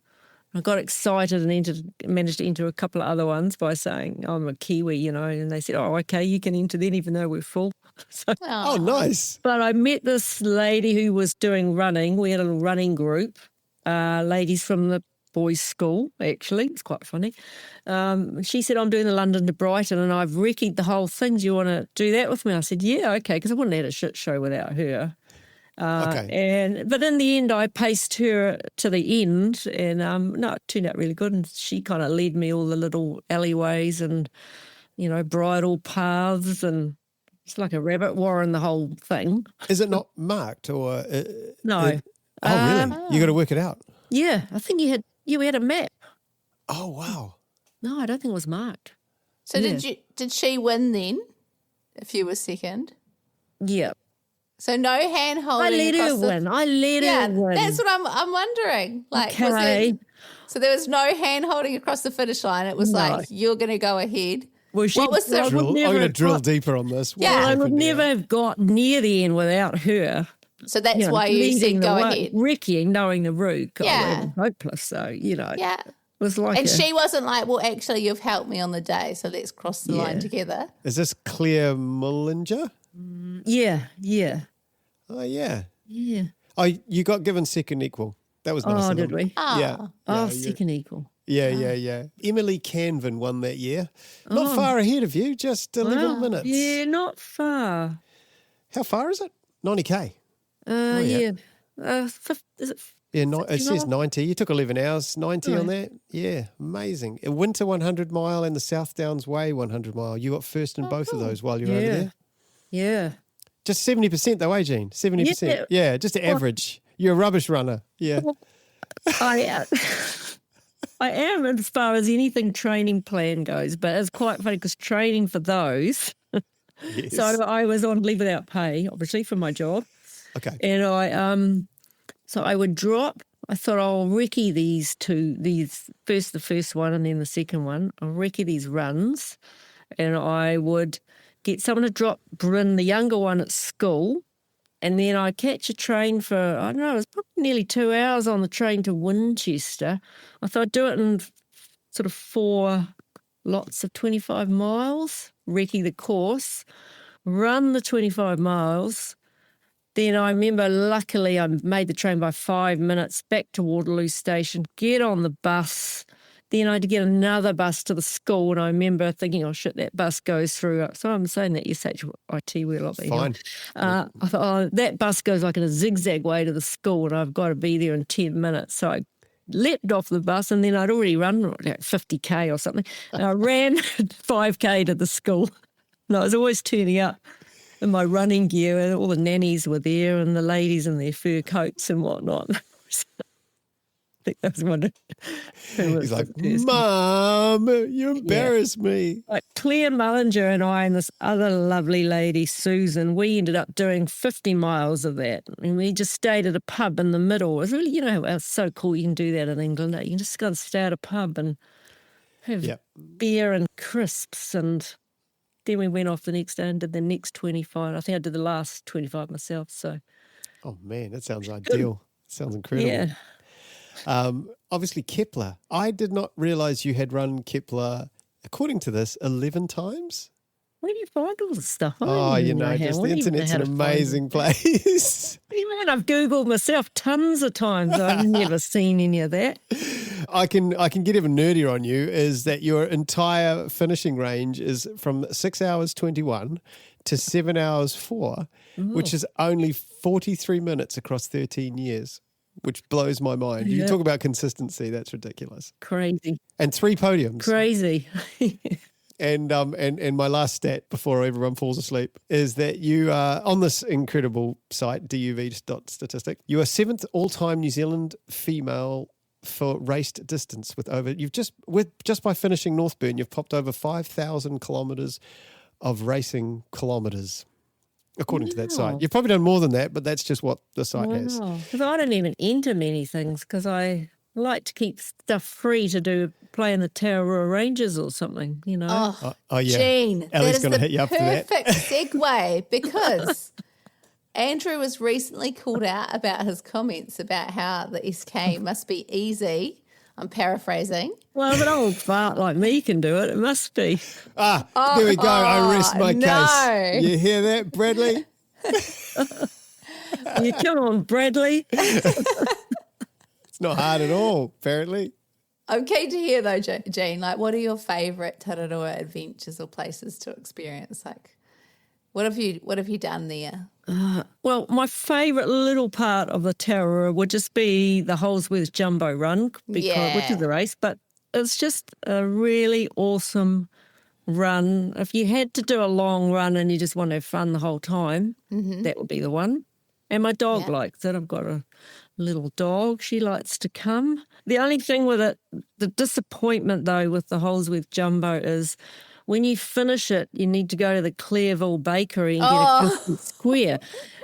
I got excited and managed to enter a couple of other ones by saying, I'm a Kiwi, and they said, oh, okay, you can enter then even though we're full. So,
oh, nice.
But I met this lady who was doing running. We had a little running group, ladies from the boys' school, actually. It's quite funny. She said, I'm doing the London to Brighton and I've recce'd the whole thing. Do you want to do that with me? I said, yeah, okay, because I wouldn't have had a shit show without her.
Okay.
But in the end, I paced her to the end, and it turned out really good. And she kind of led me all the little alleyways and, bridle paths, and it's like a rabbit warren, the whole thing.
Is it not marked or?
No.
Really? You got to work it out.
Yeah, I think we had a map.
Oh wow.
No, I don't think it was marked.
So did she win then? If you were second?
Yeah.
So no hand holding.
I let her win.
That's what I'm wondering. Like,
okay.
So there was no hand holding across the finish line. It was like, you're going to go ahead.
Well,
I'm going to drill deeper on this.
I would never have got near the end without her.
So that's why you said go ahead.
Wrecking, knowing the route, God, hopeless. So,
Yeah.
It was like
and she wasn't like, well, actually, you've helped me on the day, so let's cross the line together.
Is this Claire Mullinger?
Yeah.
Oh, yeah.
Yeah.
Oh, you got given second equal. That was nice.
Oh, did we?
Yeah.
Second equal.
Yeah. Emily Canvan won that year. Not far ahead of you, just 11 minutes.
Yeah, not far.
How far is it? 90k.
Yeah. Is it?
Yeah, it says 90. You took 11 hours, 90 on that. Yeah, amazing. A winter 100 mile and the South Downs Way 100 mile. You got first in both of those while you were over there.
Yeah.
Just 70% though, eh, Jean? 70%. Yeah, just average. You're a rubbish runner. Yeah.
I am as far as anything training plan goes, but it's quite funny because training for those.
Yes.
So I was on leave without pay, obviously, for my job.
Okay.
And so I would drop. I thought I'll recce the first one and then the second one. I'll recce these runs, and I would get someone to drop Bryn, the younger one, at school, and then I'd catch a train for, I don't know, it was probably nearly 2 hours on the train to Winchester. I thought I'd do it in sort of 4 lots of 25 miles, recce the course, run the 25 miles. Then I remember, luckily, I made the train by 5 minutes back to Waterloo Station, get on the bus. Then I had to get another bus to the school, and I remember thinking, oh, shit, that bus goes through. So I'm saying that S-H-I-T, we're a lot better.
Fine.
I thought, oh, that bus goes like in a zigzag way to the school, and I've got to be there in 10 minutes. So I leapt off the bus, and then I'd already run like 50K or something. And I ran 5K to the school, and I was always turning up in my running gear, and all the nannies were there and the ladies in their fur coats and whatnot. I think that was one.
He's like, Mum, you embarrass me.
Like Claire Mullinger and I and this other lovely lady, Susan, we ended up doing 50 miles of that. And we just stayed at a pub in the middle. It was really, it's so cool you can do that in England. You can just go and stay at a pub and have beer and crisps, and then we went off the next day and did the next 25. I think I did the last 25 myself. So,
oh man, that sounds ideal. Sounds incredible.
Yeah.
Obviously, Kepler. I did not realise you had run Kepler, according to this, 11 times.
Where do you find all this stuff?
The internet's an amazing place.
Even I've Googled myself tons of times. I've never seen any of that.
I can get even nerdier on you, is that your entire finishing range is from 6 hours 21 to 7 hours 4, which is only 43 minutes across 13 years, which blows my mind. You talk about consistency, that's ridiculous.
Crazy.
And 3 podiums.
Crazy.
And my last stat before everyone falls asleep is that you are on this incredible site, duv.statistic. You are 7th all-time New Zealand female for raced distance just by finishing Northburn, you've popped over 5,000 kilometres of racing kilometres, according to that site. You've probably done more than that, but that's just what the site has.
Because I don't even enter many things because I like to keep stuff free to play in the Aotearoa Rangers or something,
Oh,
yeah.
Jean,
Ellie's
that is
gonna hit you
the
up for that.
perfect segue, because Andrew was recently called out about his comments about how the SK must be easy. I'm paraphrasing.
Well, if an old fart like me can do it, it must be.
There we go. I rest my case. You hear that, Bradley?
Come on, Bradley.
It's not hard at all, apparently.
I'm keen to hear though, Jean, like, what are your favourite Tararoa adventures or places to experience? Like, what have you done there?
Well, my favourite little part of the Aotearoa would just be the Holsworth Jumbo Run, which is the race, but it's just a really awesome run. If you had to do a long run and you just want to have fun the whole time, that would be the one. And my dog likes it. I've got a little dog. She likes to come. The only thing with it, the disappointment though with the Holsworth Jumbo is when you finish it, you need to go to the Clareville Bakery and get a Christmas square.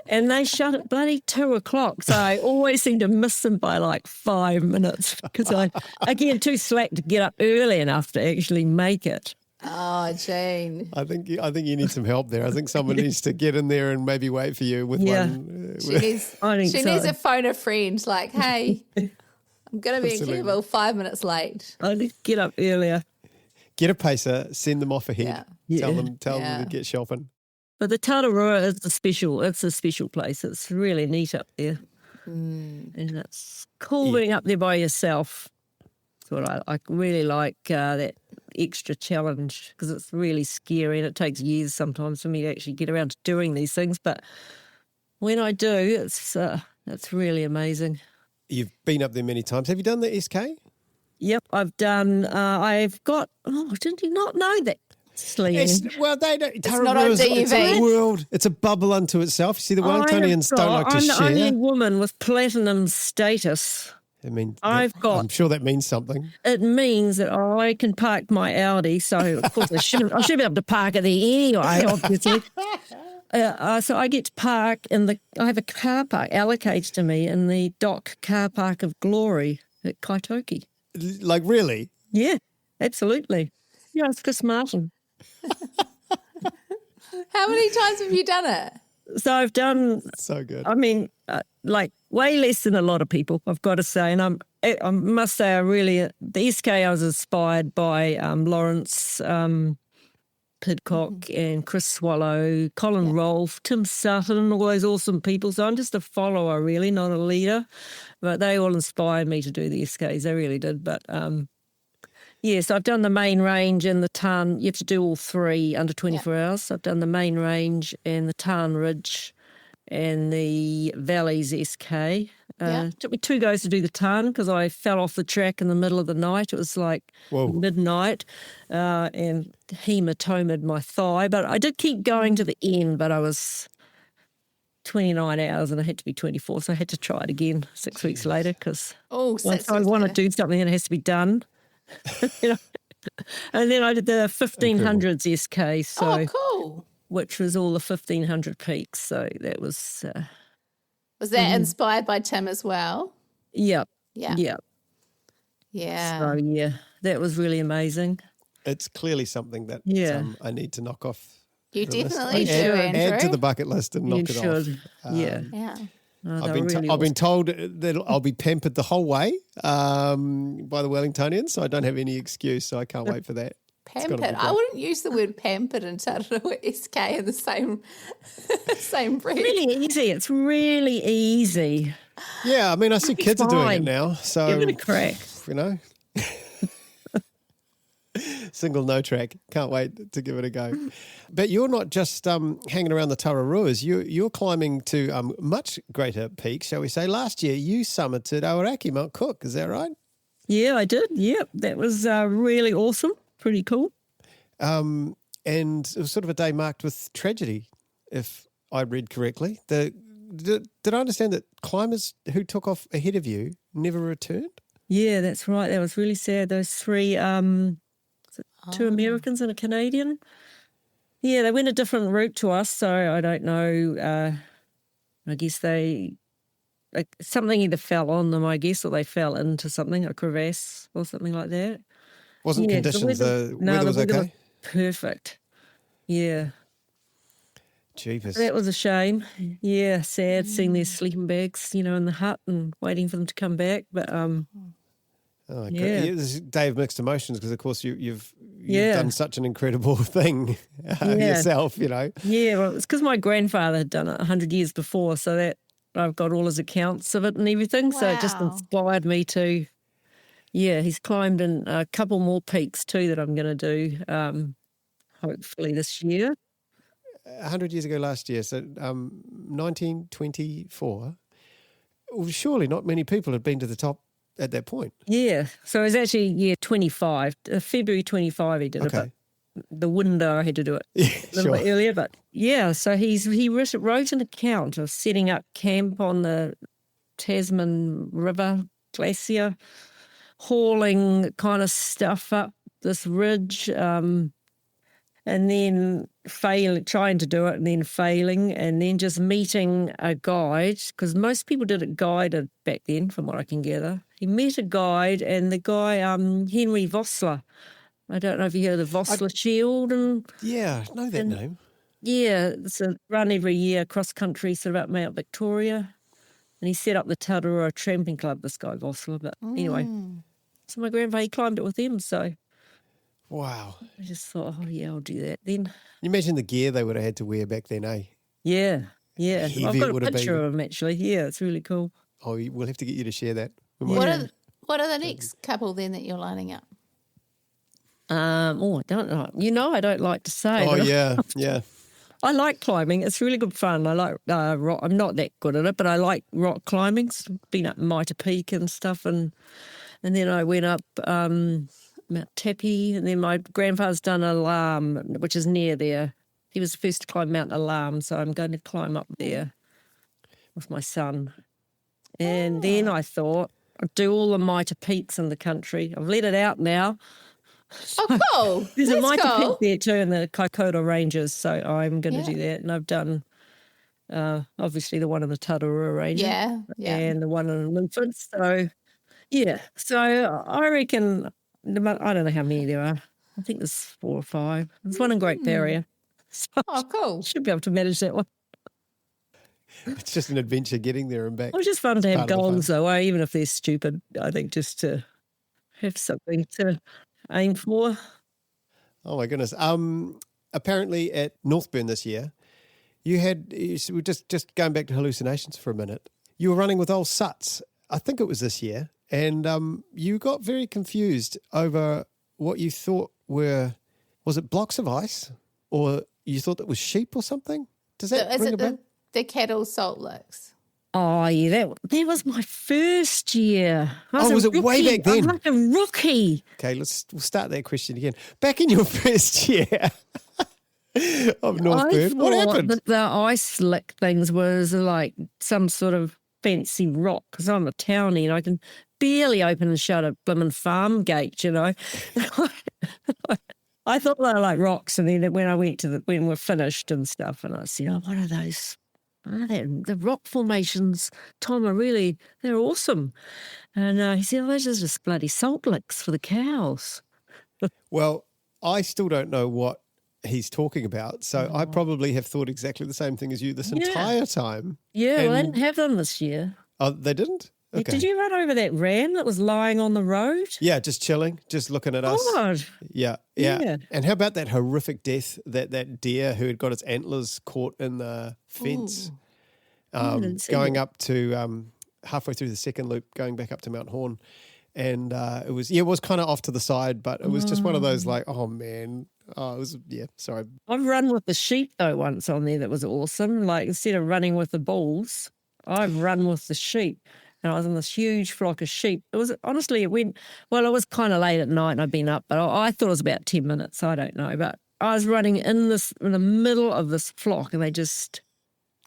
And they shut at bloody 2:00. So I always seem to miss them by like 5 minutes because I get too slack to get up early enough to actually make it.
Oh, Jane.
I think you need some help there. I think someone needs to get in there and maybe wait for you with one.
She needs to phone a friend like, hey, I'm going to be in Clareville 5 minutes late.
I need to get up earlier.
Get a pacer, send them off ahead. Tell them to get shopping.
But the Tararoa is it's a special place. It's really neat up there. And it's cool being up there by yourself. That's what I really like, that extra challenge, because it's really scary and it takes years sometimes for me to actually get around to doing these things. But when I do, it's really amazing.
You've been up there many times. Have you done the SK?
Yep, I've done. I've got. Oh, did you not know that?
It's not on
DUV.
It's a world. It's a bubble unto itself. You see, the Wellingtonians don't like to share.
I'm the only woman with platinum status
I'm sure that means something.
It means that I can park my Audi. So, of course, I should be able to park it there anyway, obviously. So I get to park I have a car park allocated to me in the dock car park of Glory at Kaitoki.
Like, really?
Yeah, absolutely. Yeah, it's Chris Martin.
How many times have you done it?
So I've done.
So good.
I mean, like way less than a lot of people, I've got to say. And I must say, the SK I was inspired by Lawrence Pidcock and Chris Swallow, Colin Rolfe, Tim Sutton, all those awesome people. So I'm just a follower, really, not a leader. But they all inspired me to do the SKs. They really did. But so I've done the main range and the Tarn. You have to do all three under 24 hours. So I've done the main range and the Tarn Ridge and the Valleys SK. It took me 2 goes to do the Tarn because I fell off the track in the middle of the night. It was like midnight and hematomed my thigh. But I did keep going to the end, but I was 29 hours and I had to be 24. So I had to try it again 6 weeks later because once I want to do something, it has to be done. And then I did the 1500s SK, so
cool.
Which was all the 1500 peaks. So that was
that inspired by Tim as well?
Yep.
Yeah.
So that was really amazing.
It's clearly something that I need to knock off.
You
the
definitely
list.
should,
Add to the bucket list and knock it
should.
off.
Yeah.
Oh,
I've been told that I'll be pampered the whole way by the Wellingtonians, so I don't have any excuse. So I can't wait for that.
Pampered. I wouldn't use the word pampered and Aotearoa SK in the same breath.
Really easy. It's really easy.
Yeah, I mean, I see kids are doing it now, so
you're going to crack.
Single no track. Can't wait to give it a go. But you're not just hanging around the Tararuas. You're climbing to much greater peaks, shall we say. Last year, you summited Aoraki, Mount Cook. Is that right?
Yeah, I did. Yep, that was really awesome. Pretty cool.
And it was sort of a day marked with tragedy, if I read correctly. Did I understand that climbers who took off ahead of you never returned?
Yeah, that's right. That was really sad. Those 3... 2 Americans and a Canadian. Yeah, they went a different route to us, so I don't know. I guess something either fell on them, I guess, or they fell into something, a crevasse or something like that.
Wasn't conditions, the weather was okay?
Perfect. Yeah.
Jeepers.
That was a shame. Yeah, sad seeing their sleeping bags, in the hut and waiting for them to come back. But
It was a day of mixed emotions because, of course, you've done such an incredible thing yourself,
Yeah, well, it's because my grandfather had done it 100 years before, so that I've got all his accounts of it and everything. Wow. So it just inspired me to, he's climbed in a couple more peaks too that I'm going to do, hopefully this year.
100 years ago last year, so 1924, well, surely not many people had been to the top at that point.
Yeah. So it was actually 25. February 25 he did it, but the window I had to do it a little bit earlier. But so he wrote an account of setting up camp on the Tasman River Glacier, hauling kind of stuff up this ridge, and then trying to do it and then failing, and then just meeting a guide, because most people did it guided back then, from what I can gather. He met a guide, and the guy, Henry Vossler. I don't know if you heard of the Vossler Shield.
Yeah, I know that name.
Yeah, it's a run every year cross country, sort of up Mount Victoria. And he set up the Aotearoa Tramping Club, this guy Vossler. But anyway, so my grandfather, he climbed it with him, so...
Wow.
I just thought, I'll do that then.
You imagine the gear they would have had to wear back then, eh?
Yeah.
Heavy
I've got
it
a picture of him, actually. Yeah, it's really cool.
Oh, we'll have to get you to share that.
What are the next couple then that you're lining up?
I don't know. I don't like to say.
Oh, yeah.
I like climbing. It's really good fun. I like rock. I'm not that good at it, but I like rock climbing. Been up Mitre Peak and stuff, and then I went up... Mount Tappy, and then my grandfather's done Alarm, which is near there. He was the first to climb Mount Alarm, so I'm going to climb up there with my son. And then I thought, I do all the mitre feats in the country. I've let it out now.
Oh, cool.
There's a mitre
cool.
feat there too in the Kaikoura Ranges, so I'm going to do that. And I've done obviously the one in the Aotearoa Range and the one in Northburn. So, yeah. So I reckon, I don't know how many there are. I think there's 4 or 5. There's one in Great Barrier. So
cool.
Should be able to manage that one.
It's just an adventure getting there and back.
It was just fun to have goals, though, even if they're stupid. I think just to have something to aim for.
Oh, my goodness. Apparently at Northburn this year, we're just going back to hallucinations for a minute. You were running with old Suts. I think it was this year. And you got very confused over what you thought was it blocks of ice? Or you thought it was sheep or something? Does that ring a bell?
The kettle salt licks?
Oh, yeah, that was my first year.
Was it way back then?
I was like a rookie.
Okay, we'll start that question again. Back in your first year of Northburn, what happened?
The ice lick things was like some sort of fancy rock, because I'm a townie and I can barely open and shut a blimmin' farm gate, you know. I thought they were like rocks, and then when I went to when we're finished and stuff, and I said, "Oh, what are those? The rock formations, Tom, they're awesome." And he said, "Oh, those are just bloody salt licks for the cows."
Well, I still don't know what he's talking about, so I probably have thought exactly the same thing as you this entire time.
Yeah, well, they didn't have them this year.
Oh, they didn't? Okay.
Did you run over that ram that was lying on the road?
Yeah, just chilling, just looking at us.
God.
Yeah. And how about that horrific death, that deer who had got its antlers caught in the fence, going up to halfway through the second loop, going back up to Mount Horn. And it was kind of off to the side, but it was just one of those like, oh, man. Oh, it was, sorry.
I've run with the sheep, though, once on there that was awesome. Like, instead of running with the bulls, I've run with the sheep. And I was in this huge flock of sheep. It was, honestly, it was kind of late at night and I'd been up, but I thought it was about 10 minutes. I don't know. But I was running in the middle of this flock and they just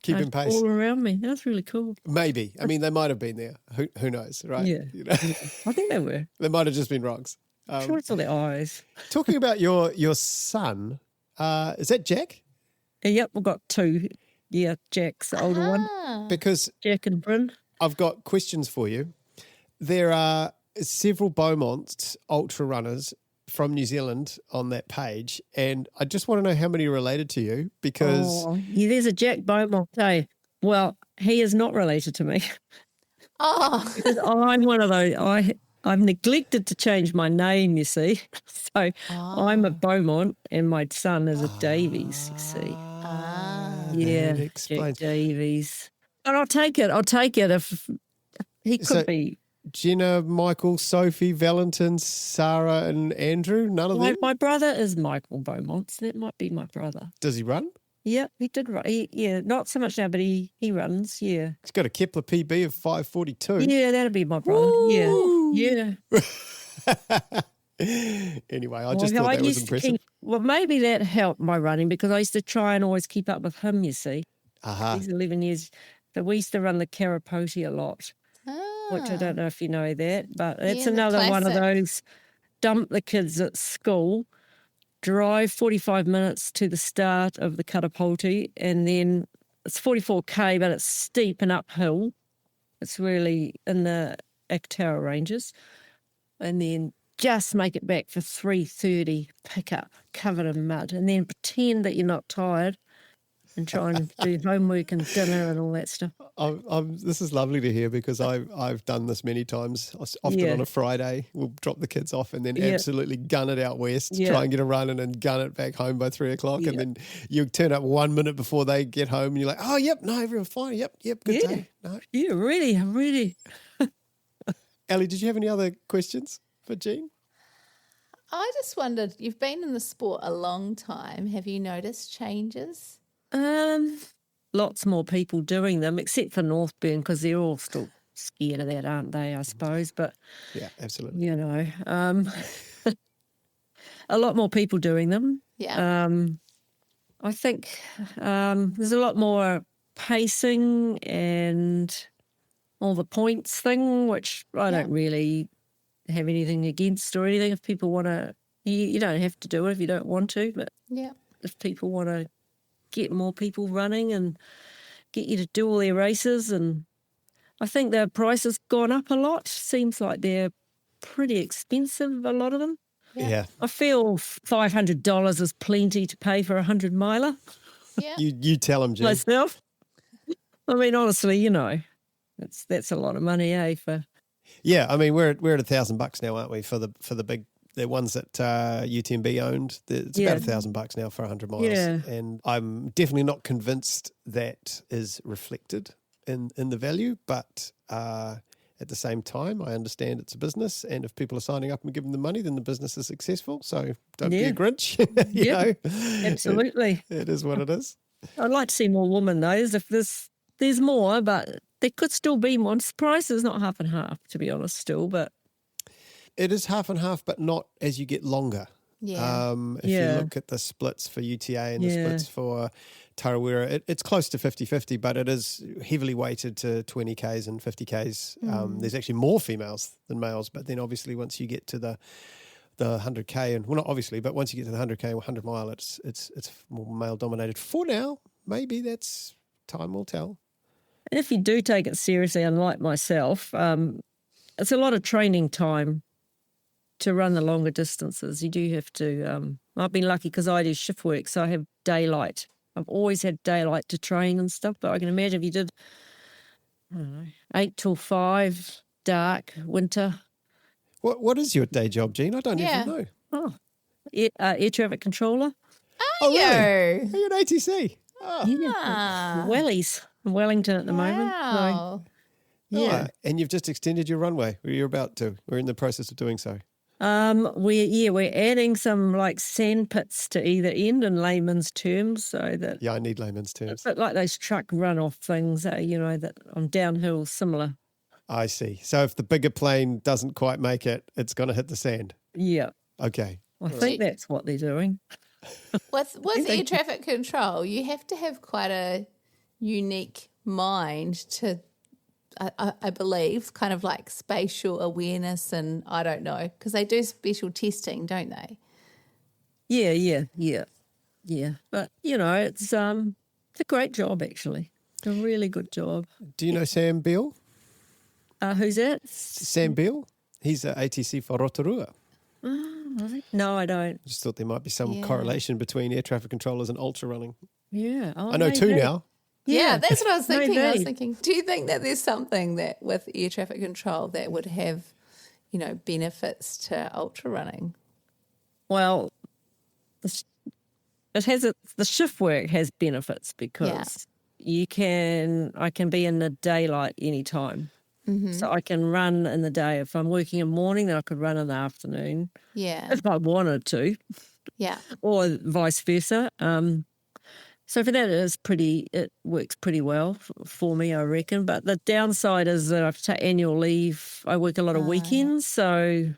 keeping pace
all around me. That was really cool.
Maybe. I mean, they might have been there. Who knows, right?
Yeah.
You know?
I think they were.
They might have just been rocks.
I'm sure it's all their eyes.
Talking about your son, is that Jack?
Yep, we've got 2. Yeah, Jack's the older one.
Because
Jack and Bryn.
I've got questions for you. There are several Beaumont ultra runners from New Zealand on that page, and I just want to know how many are related to you because...
there's a Jack Beaumont, eh? Well, he is not related to me.
Oh.
Because I'm one of those... I've neglected to change my name, you see. So I'm a Beaumont and my son is a Davies, you see. Yeah, Jack Davies. And I'll take it if he could be.
Jenna, Michael, Sophie, Valentin, Sarah and Andrew, none of them?
My brother is Michael Beaumont, so that might be my brother.
Does he run?
Yeah, he did run. Not so much now, but he runs, yeah.
He's got a Kepler PB of 5:42.
Yeah, that'll be my brother. Woo! Yeah.
Anyway, I just thought that was impressive.
Well, maybe that helped my running because I used to try and always keep up with him, you see. He's 11 years. So we used to run the Karapoti a lot, which I don't know if you know that, but it's another one of those dump the kids at school, drive 45 minutes to the start of the Karapoti, and then it's 44K, but it's steep and uphill. It's really in the Aotearoa Ranges. And then just make it back for 3:30 pickup, covered in mud, and then pretend that you're not tired and try and do homework and dinner and all that stuff.
This is lovely to hear because I've done this many times. Often on a Friday, we'll drop the kids off and then absolutely gun it out west, try and get a run and then gun it back home by 3 o'clock. And then you turn up 1 minute before they get home and you're like, oh, yep, no, everyone's fine. Yep, good day. No.
Yeah, really.
Ellie, did you have any other questions for Jean?
I just wondered, you've been in the sport a long time. Have you noticed changes?
Lots more people doing them, except for Northburn, because they're all still scared of that, aren't they, I suppose? But
yeah, absolutely.
You know, a lot more people doing them.
Yeah.
I think there's a lot more pacing and all the points thing, which I don't really have anything against or anything. If people want to, you don't have to do it if you don't want to, but if people want to get more people running and get you to do all their races, and I think the price has gone up a lot. Seems like they're pretty expensive, a lot of them.
Yeah.
I feel $500 is plenty to pay for a 100-miler.
Yeah.
You tell them, Jean.
Myself. I mean, honestly, you know, that's a lot of money, for.
Yeah, I mean we're at $1,000 now, aren't we? For the big the ones that UTMB owned. It's about $1,000 now for 100 miles.
Yeah.
And I'm definitely not convinced that is reflected in the value, but at the same time, I understand it's a business, and if people are signing up and giving them money, then the business is successful. So don't be a Grinch. you know?
Absolutely.
It is what it is.
I'd like to see more women, though. If there's more, but there could still be more. The price is not half and half, to be honest, still, but
it is half and half, but not as you get longer.
Yeah.
If you look at the splits for UTA and the splits for Tarawera, it's close to 50-50, but it is heavily weighted to 20Ks and 50Ks. There's actually more females than males, but then obviously once you get to the 100K, and well, not obviously, but once you get to the 100K or 100 mile, it's more male dominated for now. Maybe that's time will tell.
And if you do take it seriously, unlike myself, it's a lot of training time to run the longer distances. You do have to, I've been lucky because I do shift work, so I have daylight. I've always had daylight to train and stuff, but I can imagine if you did, I don't know, 8 till 5, dark, winter.
What is your day job, Jean? I don't even know.
Oh, air traffic controller.
Oh, really? Are you an ATC? Oh.
Yeah. Wellies in Wellington at the moment.
Wow.
So, yeah.
Oh, and you've just extended your runway. You're about to. We're in the process of doing so.
We're adding some like sand pits to either end in layman's terms, so that
I need layman's terms.
it's a bit like those truck runoff things, that on downhill similar.
I see. So if the bigger plane doesn't quite make it, it's going to hit the sand.
Yeah.
Okay.
I think that's what they're doing.
With air traffic control, you have to have quite a unique mind to, I believe, kind of like spatial awareness, and I don't know, because they do special testing, don't they?
Yeah. But it's a great job actually. A really good job.
Do you know Sam Beale?
Who's that?
Sam Beale. He's an ATC for Rotorua.
No, I don't.
Just thought there might be some correlation between air traffic controllers and ultra running.
Yeah.
I know two now.
Yeah, that's what I was thinking.
Maybe.
I was thinking, do you think that there's something that with air traffic control that would have, benefits to ultra running?
Well, the shift work has benefits because I can be in the daylight anytime. Mm-hmm. So I can run in the day. If I'm working in the morning, then I could run in the afternoon.
Yeah.
If I wanted to.
Yeah.
Or vice versa. So for that, it works pretty well for me, I reckon. But the downside is that I have to take annual leave. I work a lot of weekends, so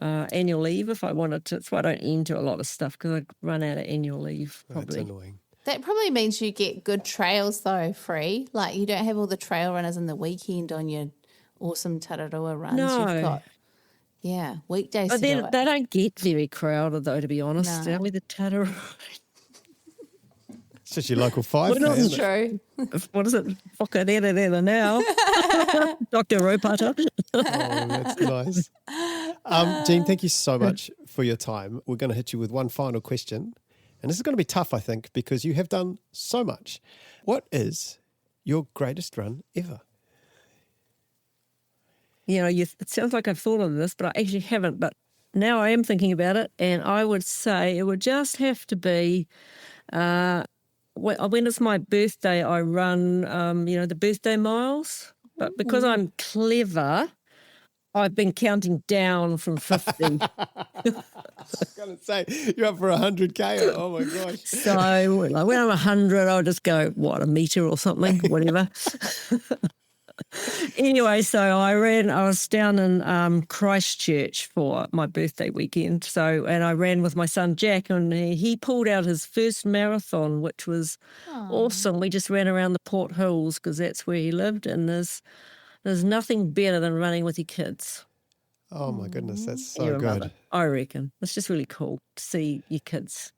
annual leave if I wanted to. That's why I don't enter a lot of stuff, because I run out of annual leave probably.
That's annoying.
That probably means you get good trails, though, free. Like, you don't have all the trail runners in the weekend on your awesome Tarawera runs.
No.
You've got, weekdays
But
to
then
do it.
they don't get very crowded, though, to be honest.
No.
Only the Tarawera.
It's just your local 5K,
Well,
isn't it?
True.
What is it? Whakarerereira now. Dr. Ropata.
Oh, that's nice. Jean, thank you so much for your time. We're going to hit you with one final question. And this is going to be tough, I think, because you have done so much. What is your greatest run ever?
It sounds like I've thought of this, but I actually haven't. But now I am thinking about it, and I would say it would just have to be when it's my birthday, I run, the birthday miles. But because I'm clever, I've been counting down from 50.
I was going to say, you're up for 100K. Oh, my gosh.
So when I'm 100, I'll just go, a metre or something, whatever. Anyway, so I was down in Christchurch for my birthday weekend. And I ran with my son Jack, and he pulled out his first marathon, which was awesome. We just ran around the Port Hills because that's where he lived. And There's nothing better than running with your kids.
Oh my goodness, that's so
You're a
good.
mother, I reckon. It's just really cool to see your kids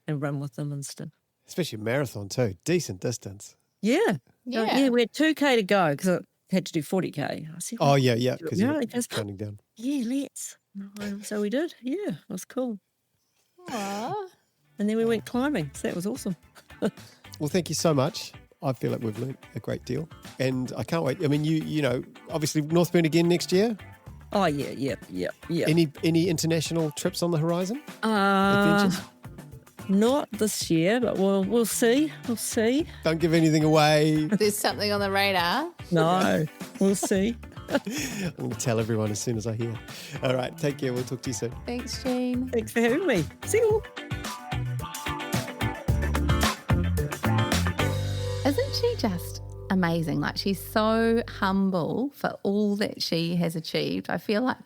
and run with them and stuff.
Especially marathon too, decent distance.
Yeah.
Yeah.
Yeah, we had 2K to go because I had to do 40K. I said,
Oh yeah, because
Yeah,
you're
just-
counting down.
yeah, let's. So we did. Yeah, it was cool.
Aww.
And then we went climbing. So that was awesome.
Well, thank you so much. I feel like we've learned a great deal, and I can't wait. I mean, you know, obviously Northburn again next year.
Oh, yeah.
Any international trips on the horizon?
Adventures? Not this year, but we'll see. We'll see.
Don't give anything away.
There's something on the radar.
No, we'll see.
I'm going to tell everyone as soon as I hear. All right, take care. We'll talk to you soon.
Thanks, Jean.
Thanks for having me. See you.
Isn't she just amazing? Like, she's so humble for all that she has achieved. I feel like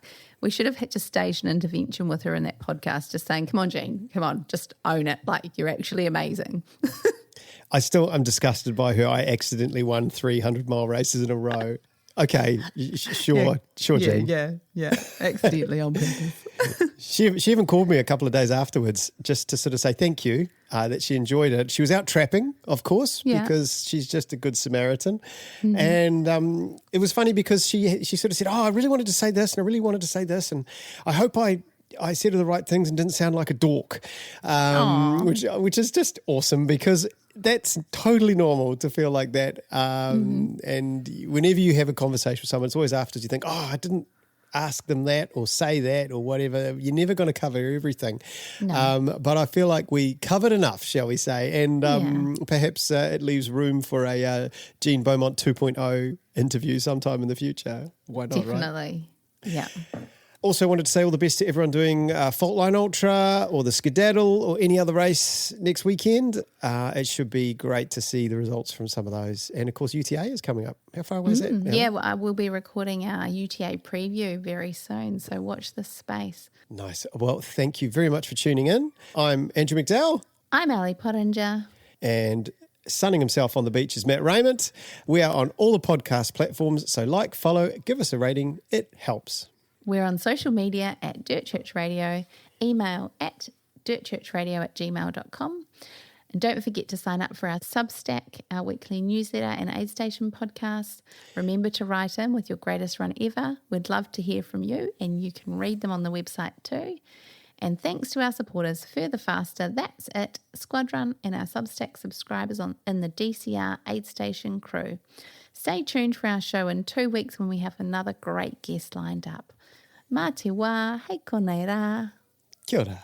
we should have had to stage an intervention with her in that podcast, just saying, come on, Jean, come on, just own it. Like, you're actually amazing.
I'm disgusted by her. I accidentally won 300-mile races in a row. Okay, sure, Jean.
Yeah. Accidentally on purpose.
She even called me a couple of days afterwards just to sort of say thank you, that she enjoyed it. She was out trapping, of course, because she's just a good Samaritan. Mm-hmm. And it was funny because she sort of said, oh, I really wanted to say this and I really wanted to say this. And I hope I said the right things and didn't sound like a dork, which is just awesome because that's totally normal to feel like that. And whenever you have a conversation with someone, it's always after you think, oh, I didn't ask them that or say that or whatever. You're never going to cover everything. No. But I feel like we covered enough, shall we say, and perhaps it leaves room for a Jean Beaumont 2.0 interview sometime in the future. Why not,
Definitely.
Right?
Yeah.
Also wanted to say all the best to everyone doing Fault Line Ultra or the Skedaddle or any other race next weekend. It should be great to see the results from some of those. And, of course, UTA is coming up. How far away is that now?
Yeah, well, I will be recording our UTA preview very soon, so watch this space.
Nice. Well, thank you very much for tuning in. I'm Andrew McDowell.
I'm Ali Pottinger.
And sunning himself on the beach is Matt Raymond. We are on all the podcast platforms, so like, follow, give us a rating. It helps.
We're on social media at Dirt Church Radio, email at dirtchurchradio@gmail.com. And don't forget to sign up for our Substack, our weekly newsletter and Aid Station podcast. Remember to write in with your greatest run ever. We'd love to hear from you and you can read them on the website too. And thanks to our supporters, Further Faster, That's It, Squadron and our Substack subscribers in the DCR Aid Station crew. Stay tuned for our show in 2 weeks when we have another great guest lined up. Mā te wā, hei konei rā.
Kia ora.